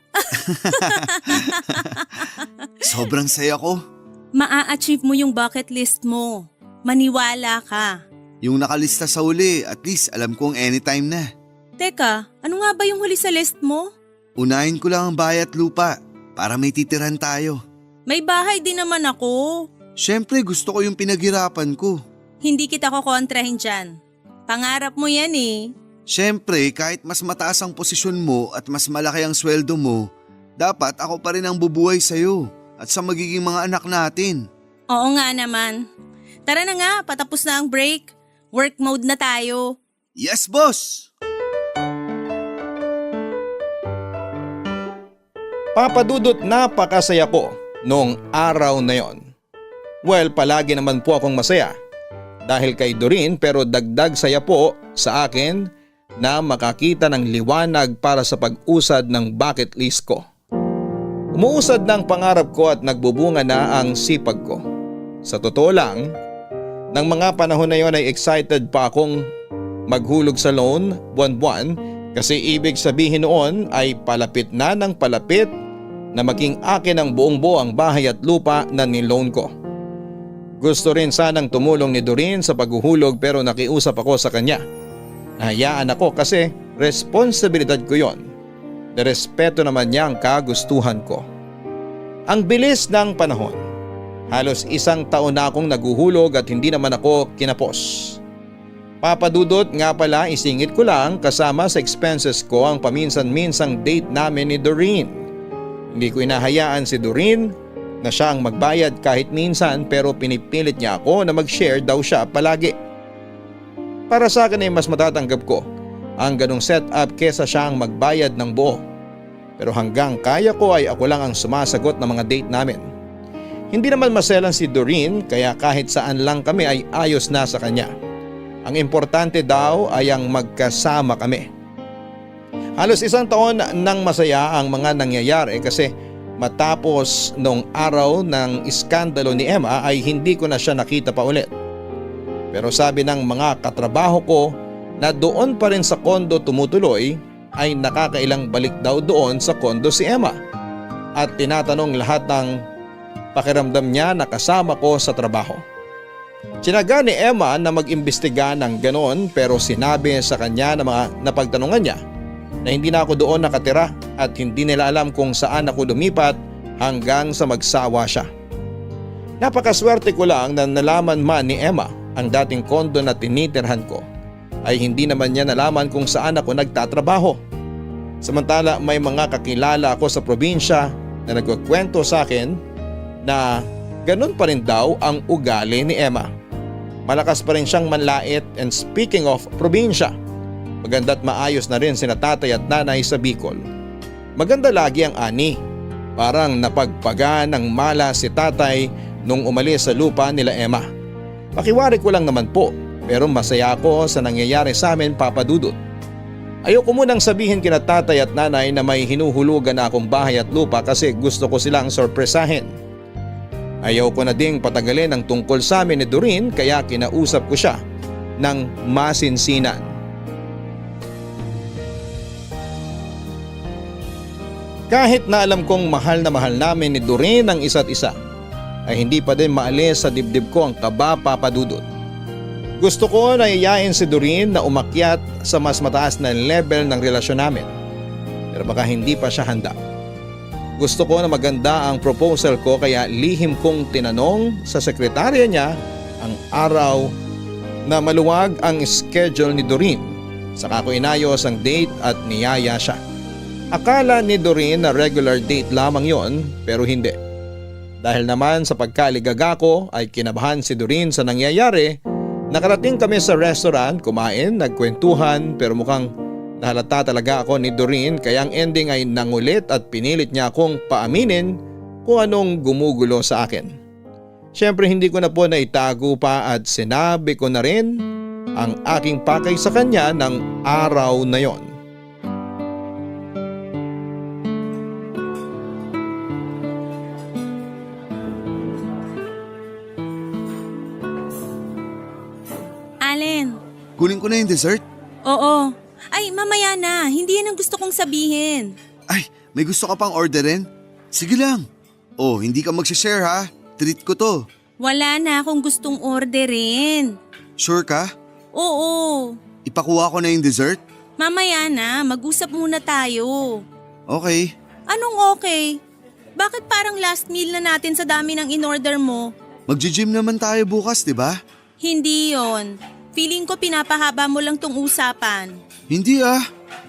Sobrang saya ko. Maa-achieve mo yung bucket list mo. Maniwala ka. Yung nakalista sa uli, at least alam kong anytime na. Teka, ano nga ba yung huli sa list mo? Unahin ko lang ang bahay at lupa para may titiran tayo. May bahay din naman ako. Siyempre gusto ko yung pinaghirapan ko. Hindi kita kokontrahin dyan. Pangarap mo yan eh. Siyempre kahit mas mataas ang posisyon mo at mas malaki ang sweldo mo, dapat ako pa rin ang bubuhay sa'yo at sa magiging mga anak natin. Oo nga naman. Tara na nga, patapos na ang break. Work mode na tayo. Yes, boss! Papadudot, napakasaya ko noong araw na yon. Well, palagi naman po akong masaya dahil kay Doreen, pero dagdag saya po sa akin na makakita ng liwanag para sa pag-usad ng bucket list ko. Umuusad ng pangarap ko at nagbubunga na ang sipag ko. Sa totoo lang, ng mga panahon na yon ay excited pa akong maghulog sa loan buwan-buwan kasi ibig sabihin noon ay palapit na ng palapit na maging akin ang buong buo ang bahay at lupa na niloan ko. Gusto rin sanang tumulong ni Doreen sa paghuhulog pero nakiusap ako sa kanya. Nahayaan ako kasi responsibilidad ko yon. Nirespeto naman niya ang kagustuhan ko. Ang bilis ng panahon. Halos 1 taon na akong naguhulog at hindi naman ako kinapos. Papadudot nga pala, isingit ko lang, kasama sa expenses ko ang paminsan-minsang date namin ni Doreen. Hindi ko inahayaan si Doreen na siya ang magbayad kahit minsan, pero pinipilit niya ako na mag-share daw siya palagi. Para sa akin ay mas matatanggap ko ang ganong setup kesa siya ang magbayad ng buo. Pero hanggang kaya ko ay ako lang ang sumasagot ng mga date namin. Hindi naman maselan si Doreen kaya kahit saan lang kami ay ayos na sa kanya. Ang importante daw ay ang magkasama kami. Halos 1 taon nang masaya ang mga nangyayari kasi matapos nung araw ng iskandalo ni Emma ay hindi ko na siya nakita pa ulit. Pero sabi ng mga katrabaho ko na doon pa rin sa kondo tumutuloy ay nakakailang balik daw doon sa kondo si Emma. At tinatanong lahat ng pakiramdam niya na kasama ko sa trabaho. Tinaga ni Emma na mag-imbestiga ng ganon pero sinabi sa kanya na mga napagtanungan niya na hindi na ako doon nakatira at hindi nila alam kung saan ako lumipat hanggang sa magsawa siya. Napakaswerte ko lang na nalaman man ni Emma ang dating kondo na tinitirhan ko ay hindi naman niya nalaman kung saan ako nagtatrabaho. Samantala may mga kakilala ako sa probinsya na nagkukwento sa akin na ganun pa rin daw ang ugali ni Emma. Malakas pa rin siyang manlait, and speaking of probinsya, maganda't maayos na rin sina tatay at nanay sa Bicol. Maganda lagi ang ani. Parang napagpaga ng mala si tatay nung umalis sa lupa nila Emma. Pakiwari ko lang naman po, pero masaya ako sa nangyayari sa amin, Papa Dudut. Ayoko munang sabihin kina tatay at nanay na may hinuhulugan na akong bahay at lupa kasi gusto ko silang sorpresahin. Ayaw ko na ding patagalin ang tungkol sa amin ni Doreen kaya kinausap ko siya ng masinsinan. Kahit na alam kong mahal na mahal namin ni Doreen ang isa't isa, ay hindi pa din maalis sa dibdib ko ang kaba, Papa Dudut. Gusto ko na iyain si Doreen na umakyat sa mas mataas na level ng relasyon namin. Pero baka hindi pa siya handa. Gusto ko na maganda ang proposal ko kaya lihim kong tinanong sa sekretarya niya ang araw na maluwag ang schedule ni Doreen. Saka ko inayos ang date at niyaya siya. Akala ni Doreen na regular date lamang yon, pero hindi. Dahil naman sa pagkaligaga ko ay kinabahan si Doreen sa nangyayari. Nakarating kami sa restaurant, kumain, nagkwentuhan, pero mukhang nahalata talaga ako ni Doreen kaya ang ending ay nangulit at pinilit niya akong paaminin kung anong gumugulo sa akin. Siyempre hindi ko na po naitago pa at sinabi ko na rin ang aking pakay sa kanya ng araw na yon. Allen. Kunin ko na yung dessert? Oo. Ay, mamaya na. Hindi yan ang gusto kong sabihin. Ay, may gusto ka pang orderin? Sige lang. Oh, hindi ka magsishare ha. Treat ko to. Wala na akong gustong orderin. Sure ka? Oo. Ipakuha ko na yung dessert? Mamaya na. Mag-usap muna tayo. Okay. Anong okay? Bakit parang last meal na natin sa dami ng in-order mo? Magji-gym naman tayo bukas, di ba? Hindi yon. Feeling ko pinapahaba mo lang tong usapan. Hindi ah.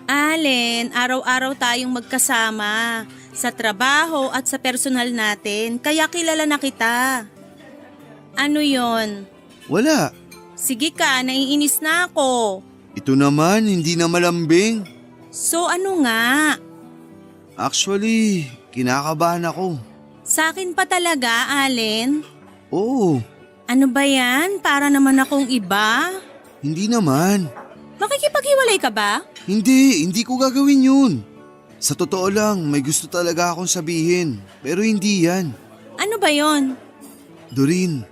Allen, araw-araw tayong magkasama. sa trabaho at sa personal natin, kaya kilala na kita. Ano yon? Wala. Sige ka, naiinis na ako. Ito naman, hindi na malambing. So ano nga? Actually, kinakabahan ako. Sa akin pa talaga, Allen? Oo, Ano ba yan? Para naman akong iba? hindi naman. Makikipaghiwalay ka ba? Hindi ko gagawin yun. Sa totoo lang, may gusto talaga akong sabihin. Pero hindi yan. Ano ba yon? Doreen,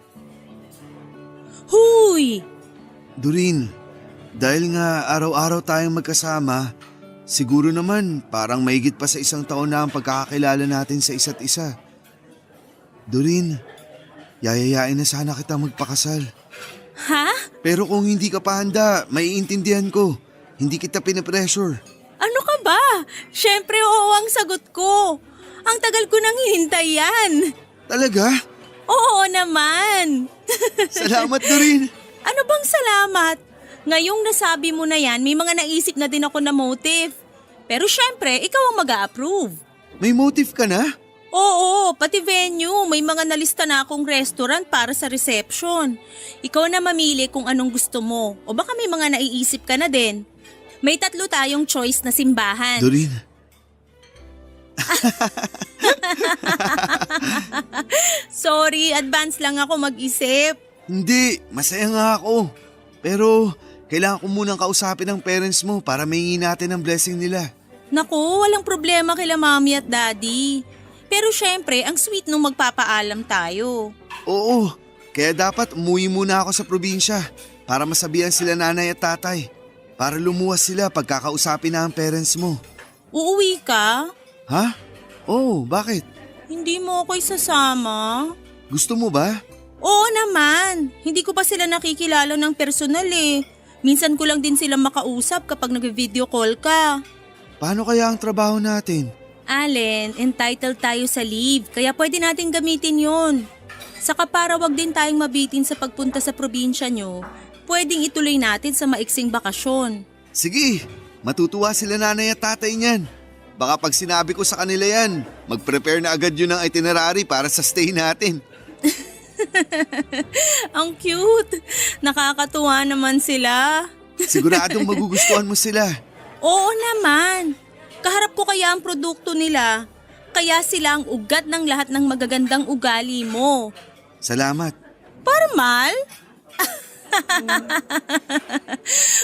Huy! Doreen, dahil nga araw-araw tayong magkasama, siguro naman parang mahigit pa sa 1 taon na ang pagkakakilala natin sa isa't isa. Doreen, yayayain na sana kita magpakasal. Ha? Pero kung hindi ka pa handa, maiintindihan ko. Hindi kita pinipressure. Ano ka ba? Siyempre oo ang sagot ko. Ang tagal ko nang hinintay yan. Talaga? Oo naman. Salamat, Doreen. Ano bang salamat? Ngayong nasabi mo na yan, may mga naisip na din ako na motive. Pero syempre, ikaw ang mag-a-approve. May motive ka na? Oo, pati venue. May mga nalista na akong restaurant para sa reception. Ikaw na mamili kung anong gusto mo. O baka may mga naiisip ka na din. May 3 tayong choice na simbahan. Doreen, Sorry, advance lang ako mag-isip. hindi. Masaya nga ako. Pero kailangan ko munang kausapin ang parents mo para mahingi natin ang blessing nila. Naku, walang problema kila mami at daddy. Pero syempre, ang sweet nung magpapaalam tayo. Oo, kaya dapat umuwi muna ako sa probinsya para masabihan sila nanay at tatay. Para lumuwas sila pagkakausapin na ang parents mo. Uuwi ka? Ha? Oo, bakit? Hindi mo ako isasama? Gusto mo ba? Oo naman. Hindi ko pa sila nakikilala ng personal eh. Minsan ko lang din sila makausap kapag nag-video call ka. Paano kaya ang trabaho natin? Allen, entitled tayo sa leave, kaya pwede natin gamitin yon. Saka para wag din tayong mabitin sa pagpunta sa probinsya nyo, pwedeng ituloy natin sa maiksing bakasyon. Sige, matutuwa sila nanay at tatay niyan. Baka pag sinabi ko sa kanila yan, mag-prepare na agad yun ng itinerary para sa stay natin. Ang cute! Nakakatuwa naman sila. Siguradong magugustuhan mo sila. Oo naman. Kaharap ko kaya ang produkto nila. Kaya sila ang ugat ng lahat ng magagandang ugali mo. Salamat. Formal?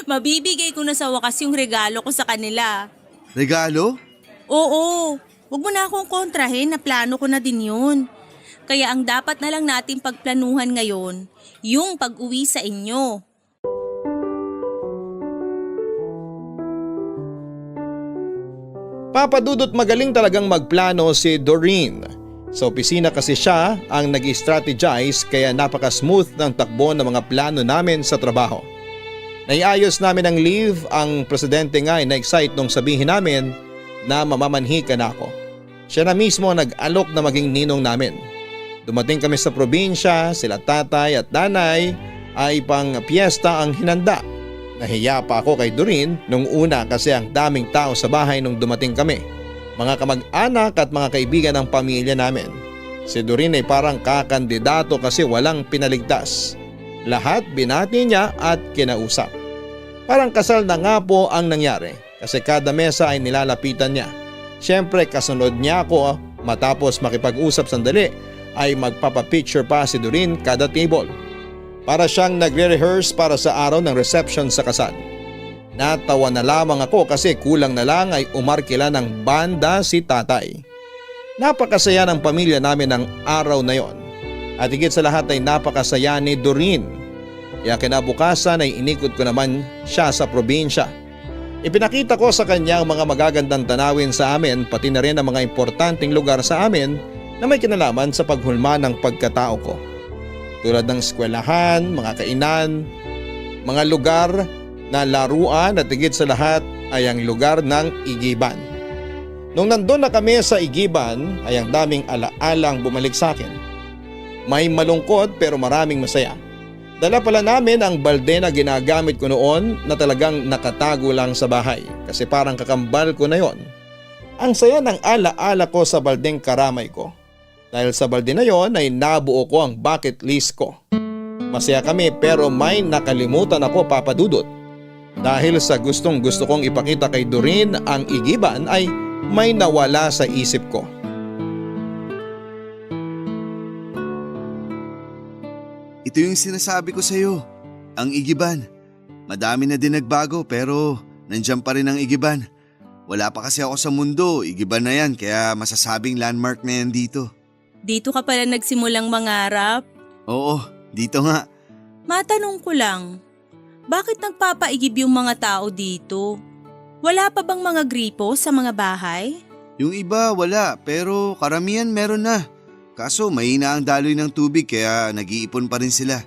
Mabibigay ko na sa wakas yung regalo ko sa kanila. Regalo? Oo, wag mo na akong kontrahin na plano ko na din yun. Kaya ang dapat na lang natin pagplanuhan ngayon, yung pag-uwi sa inyo. Papadudot magaling talagang magplano si Doreen. Sa opisina kasi siya ang nag-strategize kaya napaka-smooth ng takbo ng mga plano namin sa trabaho. Naiayos namin ang leave, ang presidente nga ay na-excite nung sabihin namin na mamamanhi ka na ako. Siya na mismo ang nag-alok na maging ninong namin. Dumating kami sa probinsya, sila tatay at nanay ay pang piyesta ang hinanda. Nahiya pa ako kay Doreen nung una kasi ang daming tao sa bahay nung dumating kami. Mga kamag-anak at mga kaibigan ng pamilya namin. Si Doreen ay parang kakandidato kasi walang pinaligtas. Lahat binati niya at kinausap. Parang kasal na nga po ang nangyari kasi kada mesa ay nilalapitan niya. Siyempre kasunod niya ako matapos makipag-usap sandali ay magpapapicture pa si Doreen kada table. Para siyang nagre-rehearse para sa araw ng reception sa kasal. Natawa na lamang ako kasi kulang na lang ay umarkila ng banda si tatay. Napakasaya ng pamilya namin ng araw na yon. At higit sa lahat ay napakasaya ni Doreen. Kaya kinabukasan ay inikot ko naman siya sa probinsya. Ipinakita ko sa kanya ang mga magagandang tanawin sa amin pati na rin ang mga importanteng lugar sa amin na may kinalaman sa paghulma ng pagkatao ko. Tulad ng eskwelahan, mga kainan, mga lugar na laruan at higit sa lahat ay ang lugar ng Igiban. Nung nandun na kami sa Igiban ay ang daming alaalang bumalik sa akin. May malungkot pero maraming masaya. Dala pala namin ang balde na ginagamit ko noon na talagang nakatago lang sa bahay kasi parang kakambal ko na yon. Ang saya ng ala-ala ko sa baldeng karamay ko. Dahil sa balde na yon ay nabuo ko ang bucket list ko. Masaya kami pero may nakalimutan ako, Papa Dudut. Dahil sa gustong gusto kong ipakita kay Doreen ang igiban ay may nawala sa isip ko. Ito yung sinasabi ko sa'yo, ang igiban. Madami na din nagbago pero nandiyan pa rin ang igiban. Wala pa kasi ako sa mundo, igiban na yan kaya masasabing landmark na yan dito. Dito ka pala nagsimulang mangarap? Oo, dito nga. Matanong ko lang, bakit nagpapaigib yung mga tao dito? Wala pa bang mga gripo sa mga bahay? Yung iba wala pero karamihan meron na. Kaso mahina ang daloy ng tubig kaya nag-iipon pa rin sila.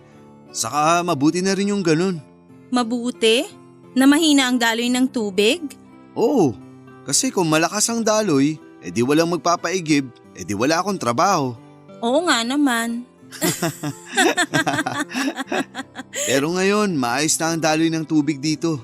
Saka mabuti na rin yung ganun. Mabuti? Na mahina ang daloy ng tubig? Oo, kasi kung malakas ang daloy, edi walang magpapaigib, edi wala akong trabaho. Oo nga naman. Pero ngayon, maayos na ang daloy ng tubig dito.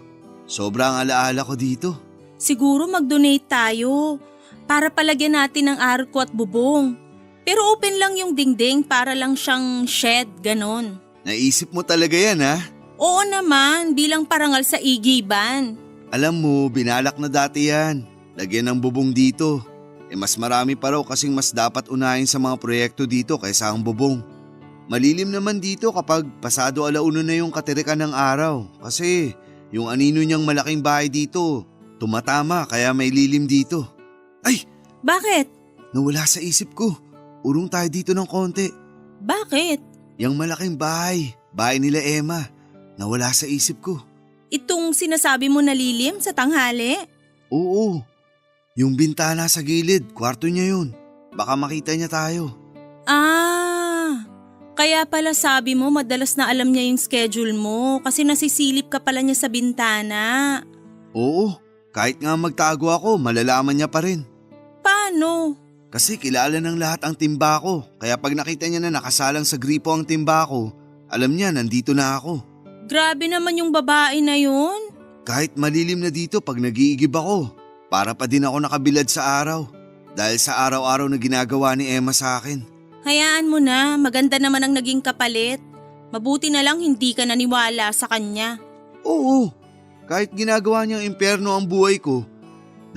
Sobrang alaala ko dito. Siguro mag-donate tayo para palagyan natin ng arko at bubong. Pero open lang yung dingding para lang siyang shed, ganon. Naisip mo talaga yan ha? Oo naman, bilang parangal sa igiban. Alam mo, binalak na dati yan. Lagyan ng bubong dito. Mas marami pa raw kasing mas dapat unahin sa mga proyekto dito kaysa ang bubong. Malilim naman dito kapag pasado 1:00 na yung katirikan ng araw. Kasi yung anino niyang malaking bahay dito, tumatama kaya may lilim dito. Ay! Bakit? Nawala sa isip ko. Urong tayo dito ng konti. Bakit? Yang malaking bahay nila Emma. Nawala sa isip ko. Itong sinasabi mo nalilim sa tanghali? Oo. Yung bintana sa gilid, kwarto niya yun. Baka makita niya tayo. Kaya pala sabi mo madalas na alam niya yung schedule mo kasi nasisilip ka pala niya sa bintana. Oo, kahit nga magtago ako, malalaman niya pa rin. Paano? Kasi kilala ng lahat ang timba ko, kaya pag nakita niya na nakasalang sa gripo ang timba ko, alam niya nandito na ako. Grabe naman yung babae na yun. Kahit malilim na dito pag nag-iigib ako, para pa din ako nakabilad sa araw. Dahil sa araw-araw na ginagawa ni Emma sa akin. Hayaan mo na, maganda naman ang naging kapalit. Mabuti na lang hindi ka naniwala sa kanya. Oo, kahit ginagawa niyang impyerno ang buhay ko,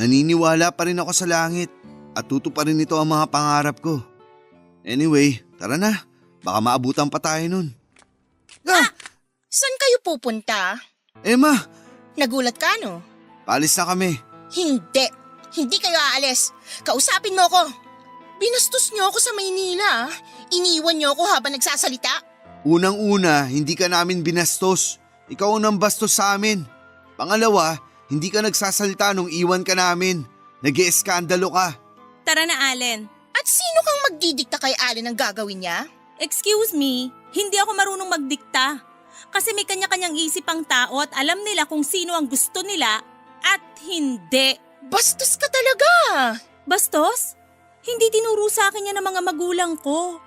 naniniwala pa rin ako sa langit at tutuparin nito ang mga pangarap ko. Anyway, tara na, baka maabutan pa tayo nun. Saan kayo pupunta? Emma, Nagulat ka, no? paalis na kami. Hindi kayo aalis. Kausapin mo ko. Binastos niyo ako sa Maynila. Iniwan niyo ako habang nagsasalita. Unang-una, hindi ka namin binastos. Ikaw ang nambastos sa amin. Pangalawa, hindi ka nagsasalita nung iwan ka namin. Nag-ieskandalo ka. Tara na, Allen. At sino kang magdidikta kay Allen ang gagawin niya? Excuse me, hindi ako marunong magdikta. Kasi may kanya-kanyang isip ang tao at alam nila kung sino ang gusto nila at hindi. Bastos ka talaga. Bastos? Hindi tinuro sa akin yan ng mga magulang ko.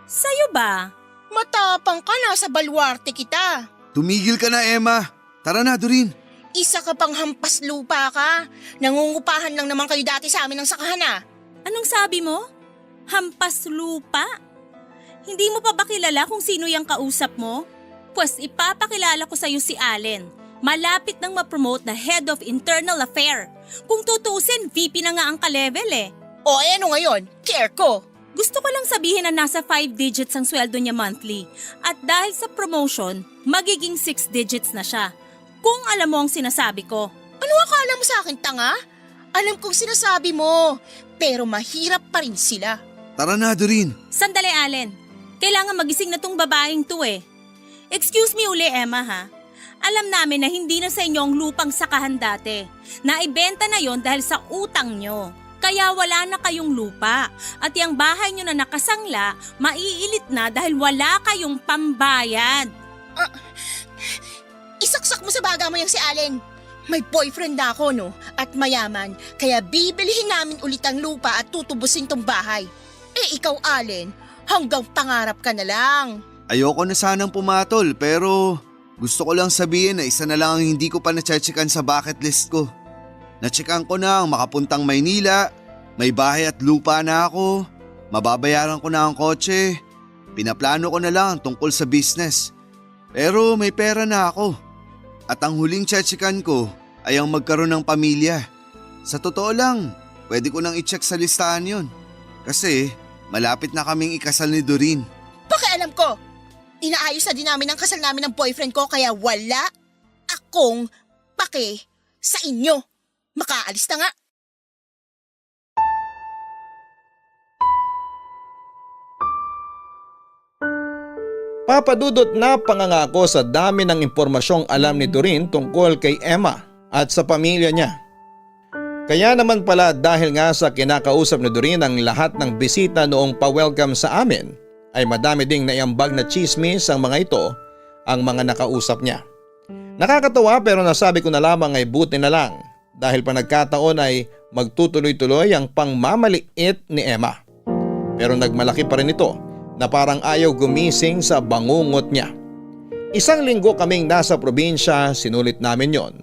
Sa'yo ba? Matapang ka na sa balwarte kita. Tumigil ka na, Emma. Tara na, Doreen. Isa ka pang hampas lupa ka. Nangungupahan lang naman kayo dati sa amin ng sakahan ah. Anong sabi mo? Hampas lupa? Hindi mo pa ba kilala kung sino yung kausap mo? Pues ipapakilala ko sa'yo si Allen. Malapit nang ma-promote na Head of Internal Affair. Kung tutusin, VP na nga ang ka-level eh. O ano ngayon? Care ko. Gusto ko lang sabihin na nasa 5 digits ang sweldo niya monthly. At dahil sa promotion, magiging 6 digits na siya. Kung alam mo ang sinasabi ko. Ano akala mo sa akin, tanga? Alam kong sinasabi mo, pero mahirap pa rin sila. Tara na, Doreen. Sandali, Allen. Kailangan magising na tong babaeng to eh. Excuse me uli, Emma ha. Alam namin na hindi na sa inyo ang lupang sakahan dati. Naibenta na yon dahil sa utang nyo. Kaya wala na kayong lupa. At yung bahay nyo na nakasangla, maiilit na dahil wala kayong pambayad. Isaksak mo sa baga mo yung si Allen. May boyfriend na ako no, at mayaman. Kaya bibilihin namin ulit ang lupa at tutubusin tong bahay. Eh ikaw, Allen, hanggang pangarap ka na lang. Ayoko na sanang pumatol pero gusto ko lang sabihin na isa na lang ang hindi ko pa na-checkan sa bucket list ko. Natsekan ko na ang makapuntang Maynila, may bahay at lupa na ako, mababayaran ko na ang kotse, pinaplano ko na lang tungkol sa business. Pero may pera na ako. At ang huling tsetsekan ko ay ang magkaroon ng pamilya. Sa totoo lang, pwede ko nang i-check sa listahan yun. Kasi malapit na kaming ikasal ni Doreen. Pakialam ko! Inaayos na din namin ang kasal namin ng boyfriend ko kaya wala akong pake sa inyo. Makaalis na nga. Papadudot na pangangako sa dami ng impormasyong alam ni Doreen tungkol kay Emma at sa pamilya niya. Kaya naman pala dahil nga sa kinakausap ni Doreen ang lahat ng bisita noong pa-welcome sa amin ay madami ding naiambag na chismis ang mga ito ang mga nakausap niya. Nakakatawa pero nasabi ko na lamang ay buti na lang dahil pa nagkataon ay magtutuloy-tuloy ang pangmamaliit ni Emma. Pero nagmalaki pa rin ito na parang ayaw gumising sa bangungot niya. Isang linggo kaming nasa probinsya, sinulit namin yon.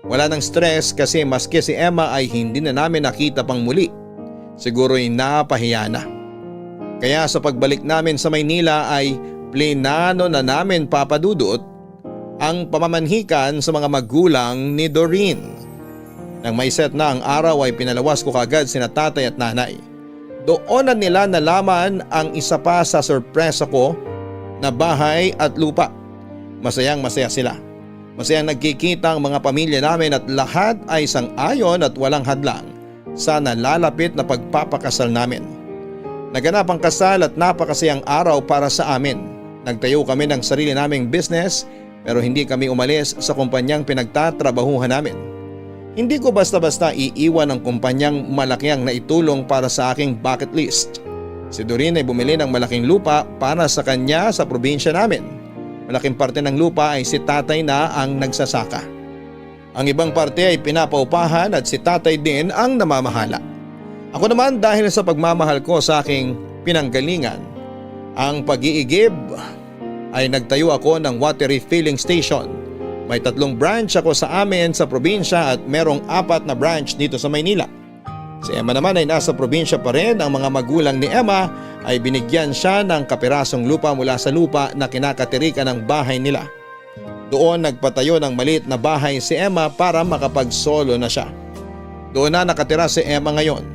Wala nang stress kasi maski si Emma ay hindi na namin nakita pang muli. Siguro'y napahiya na. Kaya sa pagbalik namin sa Maynila ay plinano na namin papadudot ang pamamanhikan sa mga magulang ni Doreen. Nang may set na ang araw ay pinalawas ko kagad sina tatay at nanay. Doon na nila nalaman ang isa pa sa sorpresa ko na bahay at lupa. Masayang masaya sila. Masayang nagkikita ang mga pamilya namin at lahat ay sang-ayon at walang hadlang sa nalalapit na pagpapakasal namin. Naganap ang kasal at napakasayang araw para sa amin. Nagtayo kami ng sarili naming business pero hindi kami umalis sa kumpanyang pinagtatrabahuhan namin. Hindi ko basta-basta iiwan ang kumpanyang malaki ang naitulong para sa aking bucket list. Si Doreen ay bumili ng malaking lupa para sa kanya sa probinsya namin. Malaking parte ng lupa ay si tatay na ang nagsasaka. Ang ibang parte ay pinapaupahan at si tatay din ang namamahala. Ako naman dahil sa pagmamahal ko sa aking pinanggalingan, ang pag-iigib ay nagtayo ako ng water refilling station. May 3 branch ako sa amin sa probinsya at merong 4 na branch dito sa Maynila. Si Emma naman ay nasa probinsya pa rin. Ang mga magulang ni Emma ay binigyan siya ng kapirasong lupa mula sa lupa na kinakatirikan ng bahay nila. Doon nagpatayo ng maliit na bahay si Emma para makapag-solo na siya. Doon na nakatira si Emma ngayon.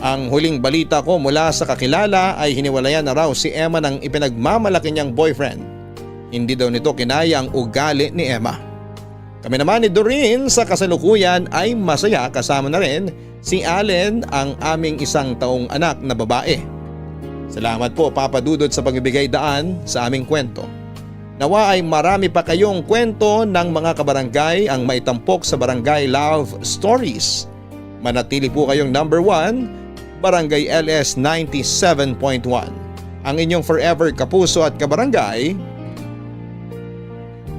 Ang huling balita ko mula sa kakilala ay hiniwalayan na raw si Emma ng ipinagmamalaki niyang boyfriend. Hindi daw nito kinaya ang ugali ni Emma. Kami naman ni Doreen sa kasalukuyan ay masaya kasama na rin si Allen ang aming 1 taong anak na babae. Salamat po Papa Dudut sa pagbibigay daan sa aming kwento. Nawa ay marami pa kayong kwento ng mga kabarangay ang maitampok sa Barangay Love Stories. Manatili po kayong number 1, Barangay LS 97.1. Ang inyong forever kapuso at kabarangay,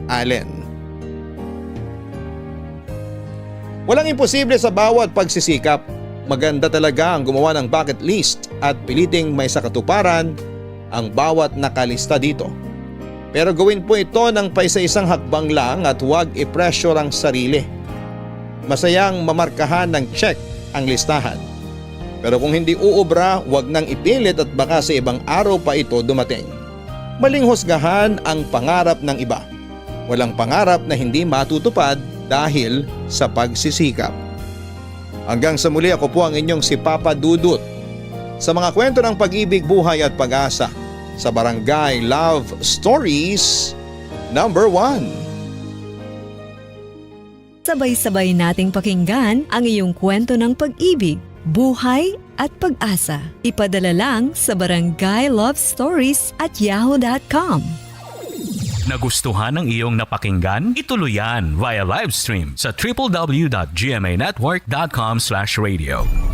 Allen. Walang imposible sa bawat pagsisikap. Maganda talaga ang gumawa ng bucket list at piliting may sakatuparan ang bawat nakalista dito. Pero gawin po ito ng paisa-isang hakbang lang at huwag i-pressure ang sarili. Masayang mamarkahan ng check ang listahan. Pero kung hindi uubra, huwag nang ipilit at baka sa ibang araw pa ito dumating. Maling husgahan ang pangarap ng iba. Walang pangarap na hindi matutupad dahil sa pagsisikap. Hanggang sa muli, ako po ang inyong si Papa Dudut sa mga kwento ng pag-ibig, buhay at pag-asa sa Barangay Love Stories number 1. Sabay-sabay nating pakinggan ang iyong kwento ng pag-ibig, buhay at pag-asa. Ipadala lang sa barangaylovestories@yahoo.com. Nagustuhan ng iyong napakinggan? Ituloy yan via live stream sa www.gmanetwork.com/radio.